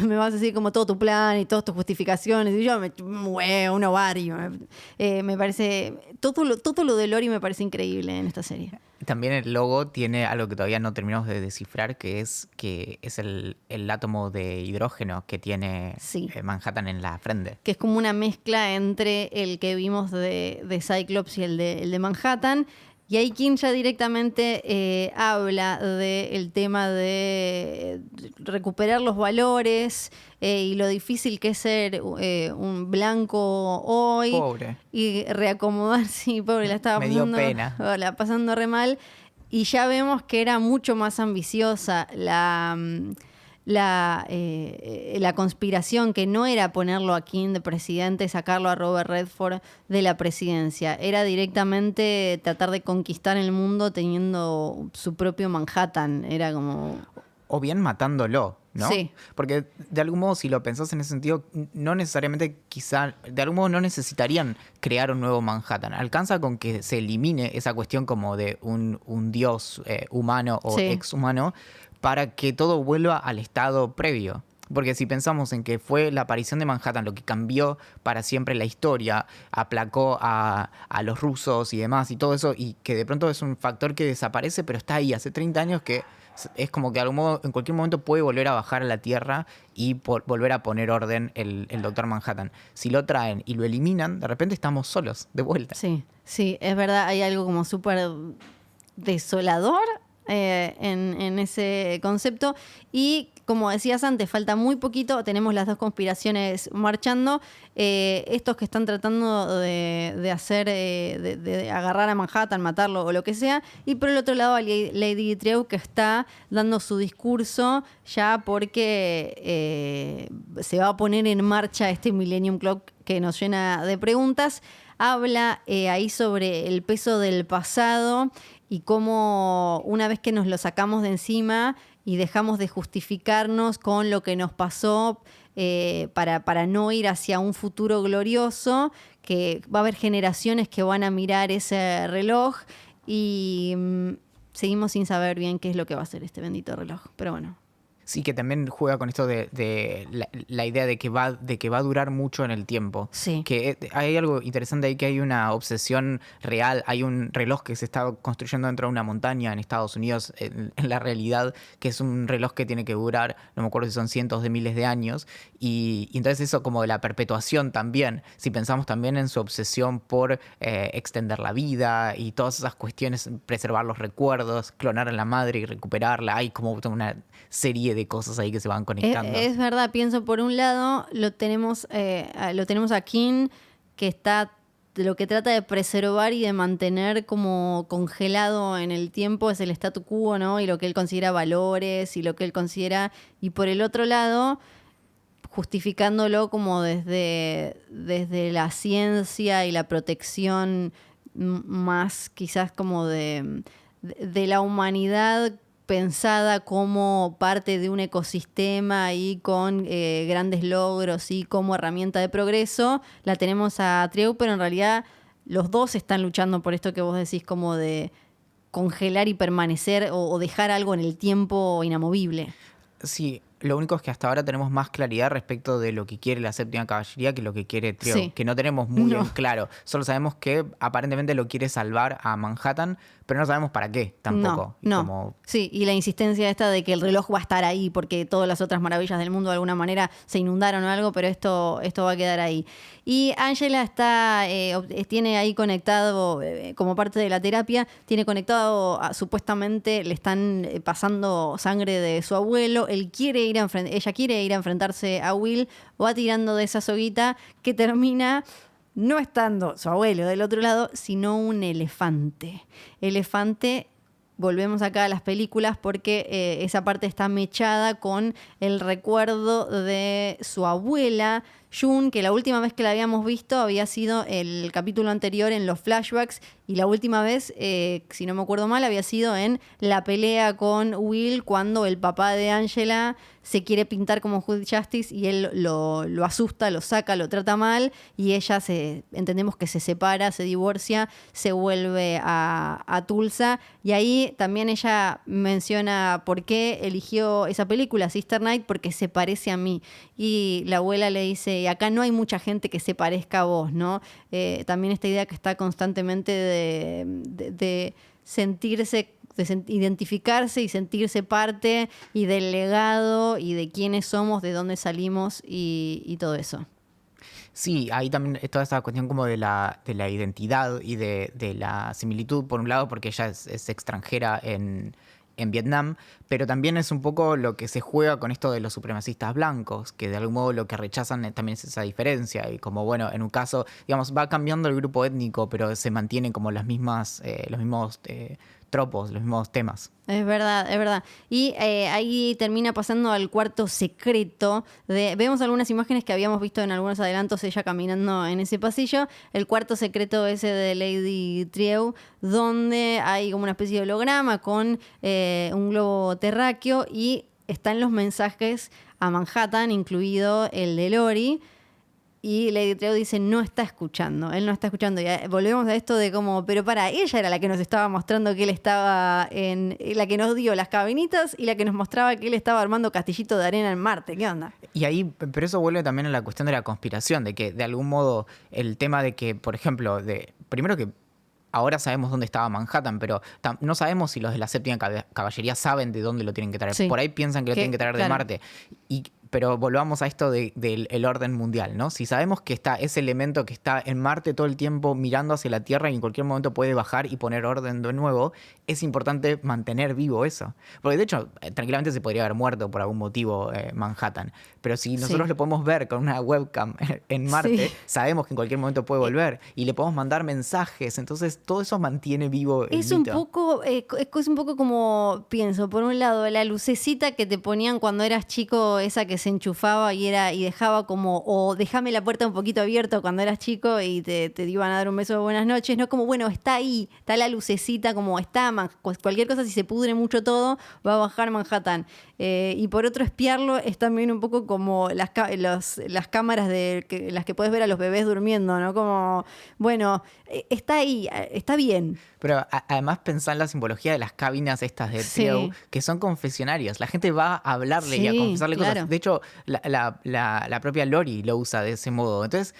me vas a decir como todo tu plan y todas tus justificaciones, y yo un ovario. Me parece, todo lo de Lori me parece increíble en esta serie. También el logo tiene algo que todavía no terminamos de descifrar, que es el átomo de hidrógeno que tiene Sí. Manhattan en la frente. Que es como una mezcla entre el que vimos de Cyclops y el de Manhattan. Y hay quien ya directamente habla del tema de recuperar los valores y lo difícil que es ser un blanco hoy. Pobre. Y reacomodar, sí, pobre, la estaba Me dio pena. pasando re mal. Y ya vemos que era mucho más ambiciosa la conspiración, que no era ponerlo a King de presidente, sacarlo a Robert Redford de la presidencia, era directamente tratar de conquistar el mundo teniendo su propio Manhattan, era como... O bien matándolo, ¿no? Sí. Porque de algún modo, si lo pensás en ese sentido, no necesariamente de algún modo no necesitarían crear un nuevo Manhattan. Alcanza con que se elimine esa cuestión como de un dios humano o exhumano para que todo vuelva al estado previo. Porque si pensamos en que fue la aparición de Manhattan lo que cambió para siempre la historia, aplacó a los rusos y demás y todo eso, y que de pronto es un factor que desaparece, pero está ahí hace 30 años, que es como que de algún modo en cualquier momento puede volver a bajar a la Tierra y volver a poner orden el Doctor Manhattan. Si lo traen y lo eliminan, de repente estamos solos, de vuelta. Sí, es verdad, hay algo como súper desolador en ese concepto. Y como decías antes, falta muy poquito, tenemos las dos conspiraciones marchando, estos que están tratando de hacer, de agarrar a Manhattan, matarlo o lo que sea, y por el otro lado a Lady Trieu, que está dando su discurso ya porque se va a poner en marcha este Millennium Clock que nos llena de preguntas. Habla ahí sobre el peso del pasado y cómo una vez que nos lo sacamos de encima y dejamos de justificarnos con lo que nos pasó para no ir hacia un futuro glorioso, que va a haber generaciones que van a mirar ese reloj y seguimos sin saber bien qué es lo que va a hacer este bendito reloj. Pero bueno. Sí, que también juega con esto de la idea de que va a durar mucho en el tiempo. Sí. Que hay algo interesante ahí, que hay una obsesión real. Hay un reloj que se está construyendo dentro de una montaña en Estados Unidos, en la realidad, que es un reloj que tiene que durar, no me acuerdo si son cientos de miles de años. Y entonces eso como de la perpetuación también. Si pensamos también en su obsesión por extender la vida y todas esas cuestiones, preservar los recuerdos, clonar a la madre y recuperarla. Hay como una serie de cosas ahí que se van conectando. Es verdad, pienso por un lado, lo tenemos a King, que está lo que trata de preservar y de mantener como congelado en el tiempo es el statu quo, ¿no? Y lo que él considera valores y lo que él considera. Y por el otro lado, justificándolo como desde la ciencia y la protección más quizás como de la humanidad pensada como parte de un ecosistema y con grandes logros y como herramienta de progreso. La tenemos a Trieu, pero en realidad los dos están luchando por esto que vos decís, como de congelar y permanecer o dejar algo en el tiempo inamovible. Sí, lo único es que hasta ahora tenemos más claridad respecto de lo que quiere la séptima caballería que lo que quiere Trieu, Sí. que no tenemos muy en claro. Solo sabemos que aparentemente lo quiere salvar a Manhattan, pero no sabemos para qué tampoco. No. Sí, y la insistencia esta de que el reloj va a estar ahí porque todas las otras maravillas del mundo de alguna manera se inundaron o algo, pero esto va a quedar ahí. Y Angela tiene ahí conectado, como parte de la terapia, tiene conectado, supuestamente le están pasando sangre de su abuelo, ella quiere ir a enfrentarse a Will, va tirando de esa soguita que termina no estando su abuelo del otro lado, sino un elefante. Volvemos acá a las películas porque esa parte está mechada con el recuerdo de su abuela, June, que la última vez que la habíamos visto había sido el capítulo anterior en los flashbacks, y la última vez, si no me acuerdo mal, había sido en la pelea con Will cuando el papá de Angela se quiere pintar como Hood Justice y él lo asusta, lo saca, lo trata mal, y ella entendemos que se separa, se divorcia, se vuelve a Tulsa, y ahí también ella menciona por qué eligió esa película, Sister Night, porque se parece a mí. Y la abuela le dice, acá no hay mucha gente que se parezca a vos, ¿no? También esta idea que está constantemente de sentirse, identificarse y sentirse parte y del legado y de quiénes somos, de dónde salimos y todo eso. Sí, ahí también toda esta cuestión como de la identidad y de la similitud, por un lado, porque ella es extranjera en Vietnam, pero también es un poco lo que se juega con esto de los supremacistas blancos, que de algún modo lo que rechazan también es esa diferencia. Y como, bueno, en un caso, digamos, va cambiando el grupo étnico, pero se mantienen como los mismos tropos, los mismos temas. Es verdad. Y ahí termina pasando al cuarto secreto. Vemos algunas imágenes que habíamos visto en algunos adelantos, ella caminando en ese pasillo. El cuarto secreto ese de Lady Trieu, donde hay como una especie de holograma con un globo terráqueo y están los mensajes a Manhattan, incluido el de Lori. Y Lady Trieu dice, no está escuchando, él no está escuchando. Y volvemos a esto de como, pero ella era la que nos estaba mostrando que él estaba la que nos dio las cabinitas y la que nos mostraba que él estaba armando castillito de arena en Marte. ¿Qué onda? Y ahí, pero eso vuelve también a la cuestión de la conspiración, de que de algún modo el tema de que, por ejemplo, primero que ahora sabemos dónde estaba Manhattan, pero no sabemos si los de la séptima caballería saben de dónde lo tienen que traer. Sí. Por ahí piensan que lo tienen que traer de claro. Marte. pero volvamos a esto del el orden mundial, ¿no? Si sabemos que está ese elemento que está en Marte todo el tiempo mirando hacia la Tierra y en cualquier momento puede bajar y poner orden de nuevo, es importante mantener vivo eso. Porque de hecho, tranquilamente se podría haber muerto por algún motivo Manhattan. Pero si nosotros lo podemos ver con una webcam en Marte, sabemos que en cualquier momento puede volver y le podemos mandar mensajes. Entonces todo eso mantiene vivo el mito. Es un poco como, pienso, por un lado, la lucecita que te ponían cuando eras chico, esa que se enchufaba y dejaba como, o déjame la puerta un poquito abierta cuando eras chico y te iban a dar un beso de buenas noches, ¿no? Como, bueno, está ahí, está la lucecita, como está, cualquier cosa, si se pudre mucho todo, va a bajar Manhattan. Y por otro, espiarlo es también un poco como las cámaras las que puedes ver a los bebés durmiendo, ¿no? Como, bueno, está ahí, está bien. Pero además pensá en la simbología de las cabinas estas de Trieu, que son confesionarios. La gente va a hablarle y a confesarle cosas. De hecho, la propia Lori lo usa de ese modo. Entonces,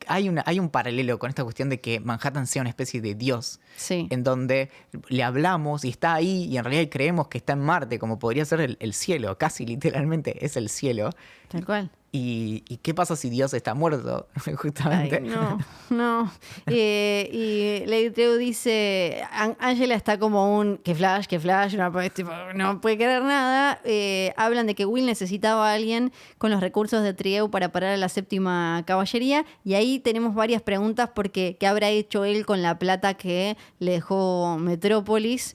hay un paralelo con esta cuestión de que Manhattan sea una especie de dios, en donde le hablamos y está ahí y en realidad creemos que está en Marte, como podría ser el cielo, casi literalmente es el cielo. Tal cual. ¿Y qué pasa si Dios está muerto? Justamente. Ay, no. Y Lady Trieu dice, Angela está como que flash, no puede querer nada. Hablan de que Will necesitaba a alguien con los recursos de Trieu para parar a la séptima caballería. Y ahí tenemos varias preguntas porque ¿qué habrá hecho él con la plata que le dejó Metrópolis?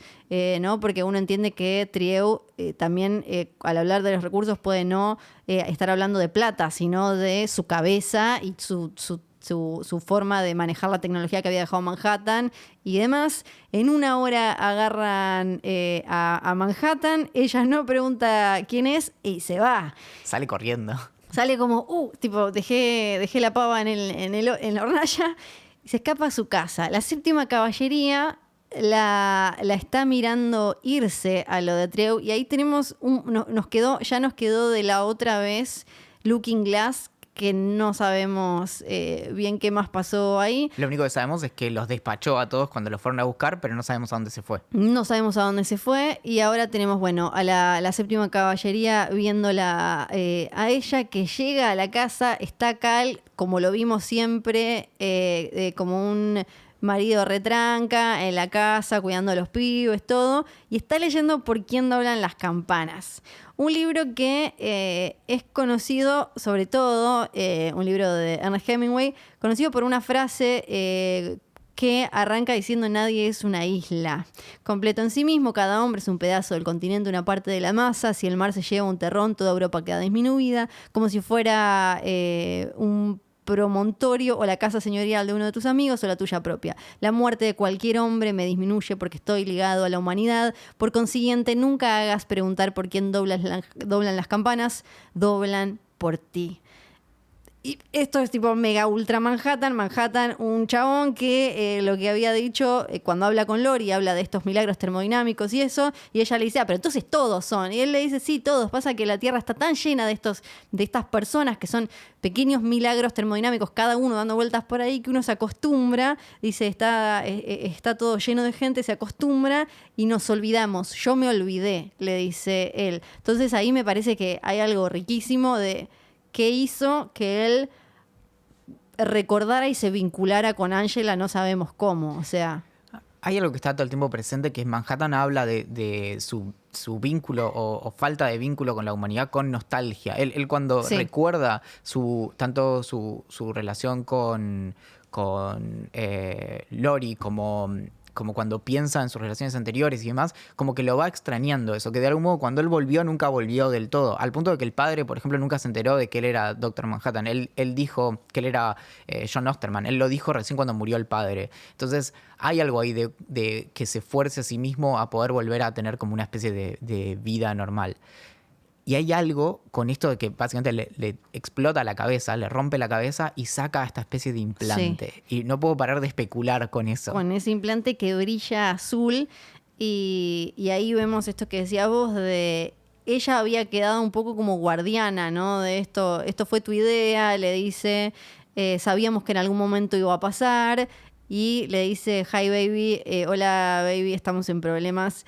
¿No? Porque uno entiende que Trieu también, al hablar de los recursos, puede no estar hablando de plata, sino de su cabeza y su forma de manejar la tecnología que había dejado Manhattan y demás. En una hora agarran a Manhattan, ella no pregunta quién es y se va. Sale corriendo. Sale como, tipo, dejé la pava en la hornalla y se escapa a su casa. La séptima caballería la está mirando irse a lo de Trieu y ahí tenemos nos quedó de la otra vez Looking Glass, que no sabemos bien qué más pasó ahí. Lo único que sabemos es que los despachó a todos cuando los fueron a buscar, pero no sabemos a dónde se fue. No sabemos a dónde se fue y ahora tenemos, bueno, a la séptima caballería viéndola a ella que llega a la casa, está Cal, como lo vimos siempre, como un marido retranca en la casa, cuidando a los pibes, todo, y está leyendo Por quién doblan las campanas. Un libro que es conocido, sobre todo, un libro de Ernest Hemingway, conocido por una frase que arranca diciendo nadie es una isla. Completo en sí mismo, cada hombre es un pedazo del continente, una parte de la masa. Si el mar se lleva un terrón, toda Europa queda disminuida, como si fuera un promontorio o la casa señorial de uno de tus amigos o la tuya propia. La muerte de cualquier hombre me disminuye porque estoy ligado a la humanidad. Por consiguiente, nunca hagas preguntar por quién doblan las campanas, doblan por ti. Y esto es tipo mega ultra Manhattan, un chabón que lo que había dicho cuando habla con Lori, habla de estos milagros termodinámicos y eso, y ella le dice, pero entonces todos son. Y él le dice, sí, todos. Pasa que la Tierra está tan llena de estas personas que son pequeños milagros termodinámicos, cada uno dando vueltas por ahí, que uno se acostumbra, dice, está todo lleno de gente, se acostumbra y nos olvidamos. Yo me olvidé, le dice él. Entonces ahí me parece que hay algo riquísimo de qué hizo que él recordara y se vinculara con Angela, no sabemos cómo, o sea. Hay algo que está todo el tiempo presente, que Manhattan habla de su vínculo o falta de vínculo con la humanidad con nostalgia. Él cuando recuerda tanto su relación con Lori como cuando piensa en sus relaciones anteriores y demás, como que lo va extrañando eso, que de algún modo cuando él volvió nunca volvió del todo, al punto de que el padre, por ejemplo, nunca se enteró de que él era Dr. Manhattan. Él dijo que él era John Osterman, él lo dijo recién cuando murió el padre. Entonces hay algo ahí de que se fuerce a sí mismo a poder volver a tener como una especie de vida normal. Y hay algo con esto de que básicamente le explota la cabeza, le rompe la cabeza y saca esta especie de implante. Sí. Y no puedo parar de especular con eso. Con ese implante que brilla azul y ahí vemos esto que decías vos de... Ella había quedado un poco como guardiana, ¿no? De esto fue tu idea, le dice, sabíamos que en algún momento iba a pasar. y le dice, hi baby, hola baby, estamos en problemas.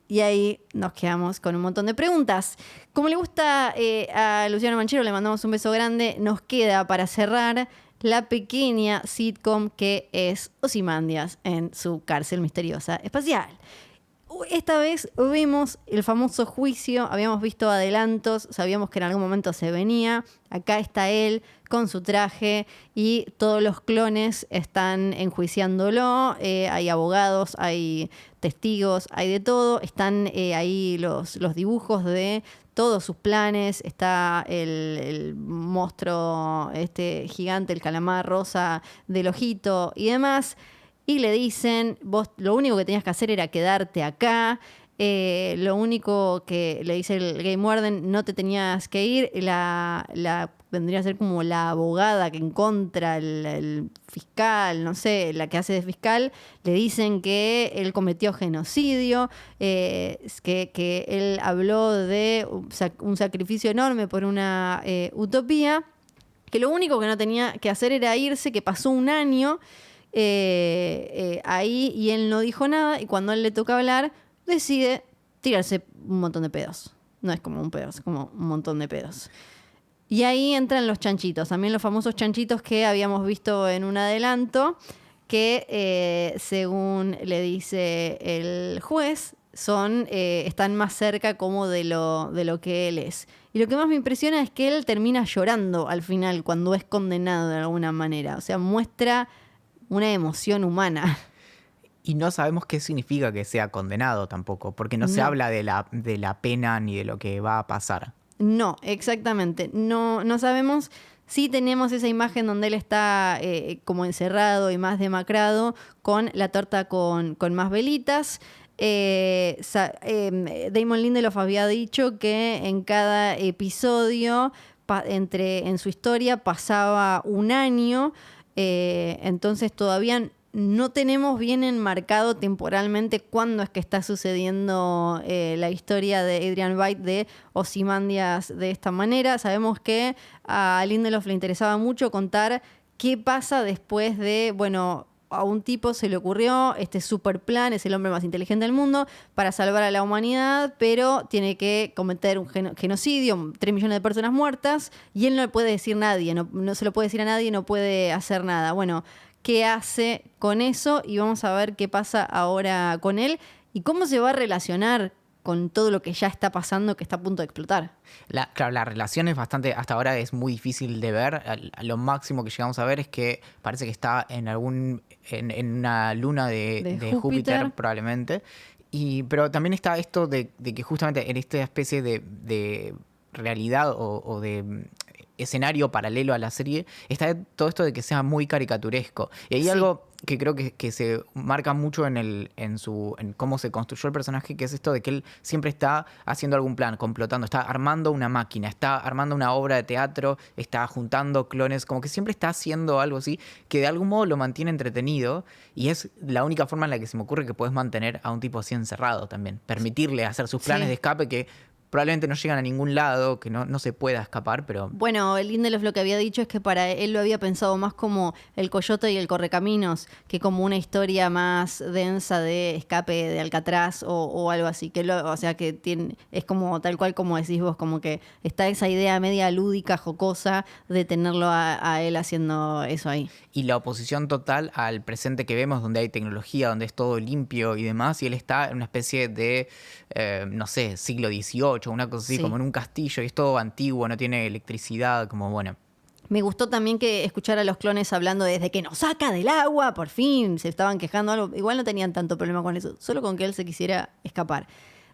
Y ahí nos quedamos con un montón de preguntas. Como le gusta a Luciano Manchero, le mandamos un beso grande. Nos queda para cerrar la pequeña sitcom que es Ozymandias en su cárcel misteriosa espacial. Esta vez vemos el famoso juicio, habíamos visto adelantos, sabíamos que en algún momento se venía. Acá está él con su traje y todos los clones están enjuiciándolo. Hay abogados, hay testigos, hay de todo. Están ahí los dibujos de todos sus planes. Está el monstruo gigante, el calamar rosa del ojito y demás. Y le dicen, vos lo único que tenías que hacer era quedarte acá. Lo único que le dice el Game Warden, no te tenías que ir. Vendría a ser como la abogada que encontra el fiscal, no sé, la que hace de fiscal. Le dicen que él cometió genocidio, que él habló de un sacrificio enorme por una utopía. Que lo único que no tenía que hacer era irse, que pasó un año ahí y él no dijo nada, y cuando a él le toca hablar decide tirarse un montón de pedos. No es como un pedo, es como un montón de pedos. Y ahí entran los chanchitos, también los famosos chanchitos que habíamos visto en un adelanto, que según le dice el juez están más cerca como de lo que él es. Y lo que más me impresiona es que él termina llorando al final cuando es condenado de alguna manera, o sea, muestra una emoción humana. Y no sabemos qué significa que sea condenado tampoco, porque no se habla de la pena ni de lo que va a pasar. No, exactamente. No sabemos. Sí tenemos esa imagen donde él está como encerrado y más demacrado, con la torta con más velitas. Damon Lindelof había dicho que en cada episodio, en su historia, pasaba un año. Entonces todavía no tenemos bien enmarcado temporalmente cuándo es que está sucediendo la historia de Adrian Veidt de Ozymandias de esta manera. Sabemos que a Lindelof le interesaba mucho contar qué pasa después de, bueno, a un tipo se le ocurrió este super plan, es el hombre más inteligente del mundo, para salvar a la humanidad, pero tiene que cometer un genocidio, 3 millones de personas muertas, y él no le puede decir a nadie, no se lo puede decir a nadie, no puede hacer nada. Bueno, ¿qué hace con eso? Y vamos a ver qué pasa ahora con él y cómo se va a relacionar con todo lo que ya está pasando, que está a punto de explotar. Claro, la relación es bastante, hasta ahora es muy difícil de ver. Lo máximo que llegamos a ver es que parece que está en una luna de Júpiter probablemente. Pero también está esto de que justamente en esta especie de realidad o de escenario paralelo a la serie está todo esto de que sea muy caricaturesco. Y hay algo que creo que se marca mucho en cómo se construyó el personaje, que es esto de que él siempre está haciendo algún plan, complotando, está armando una máquina, está armando una obra de teatro, está juntando clones, como que siempre está haciendo algo así que de algún modo lo mantiene entretenido, y es la única forma en la que se me ocurre que puedes mantener a un tipo así encerrado también, permitirle hacer sus planes de escape que probablemente no llegan a ningún lado, que no se pueda escapar, pero... Bueno, el Lindelof lo que había dicho es que para él lo había pensado más como El Coyote y el Correcaminos, que como una historia más densa de escape de Alcatraz o algo así. O sea, que es como tal cual como decís vos, como que está esa idea media lúdica, jocosa, de tenerlo a él haciendo eso ahí. Y la oposición total al presente que vemos, donde hay tecnología, donde es todo limpio y demás, y él está en una especie de, no sé, siglo XVIII, una cosa así, como en un castillo, y es todo antiguo, no tiene electricidad, como bueno. Me gustó también que escuchar a los clones hablando desde que nos saca del agua, por fin, se estaban quejando algo. Igual no tenían tanto problema con eso, solo con que él se quisiera escapar.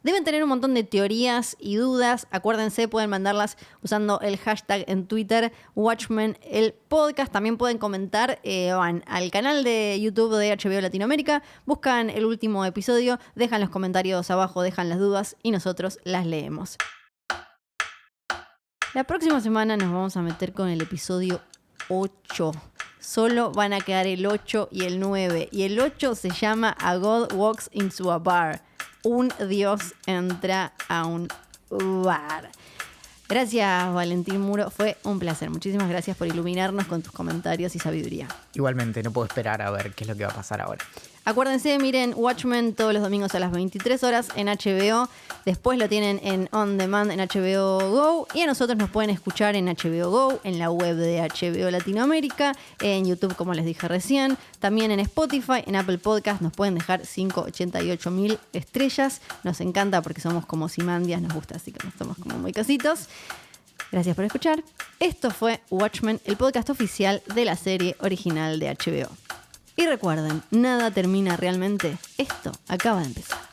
Deben tener un montón de teorías y dudas. Acuérdense, pueden mandarlas usando el hashtag en Twitter, Watchmen, el podcast. También pueden comentar, van al canal de YouTube de HBO Latinoamérica, buscan el último episodio, dejan los comentarios abajo, dejan las dudas y nosotros las leemos. La próxima semana nos vamos a meter con el episodio 8. Solo van a quedar el 8 y el 9. Y el 8 se llama A God Walks into a Bar. Un dios entra a un bar. Gracias, Valentín Muro. Fue un placer. Muchísimas gracias por iluminarnos con tus comentarios y sabiduría. Igualmente, no puedo esperar a ver qué es lo que va a pasar ahora. Acuérdense, miren Watchmen todos los domingos a las 23 horas en HBO. Después lo tienen en On Demand en HBO Go. Y a nosotros nos pueden escuchar en HBO Go, en la web de HBO Latinoamérica, en YouTube, como les dije recién. También en Spotify, en Apple Podcast. Nos pueden dejar 588.000 estrellas. Nos encanta porque somos como Simandias, nos gusta, así que nos somos como muy casitos. Gracias por escuchar. Esto fue Watchmen, el podcast oficial de la serie original de HBO. Y recuerden, nada termina realmente. Esto acaba de empezar.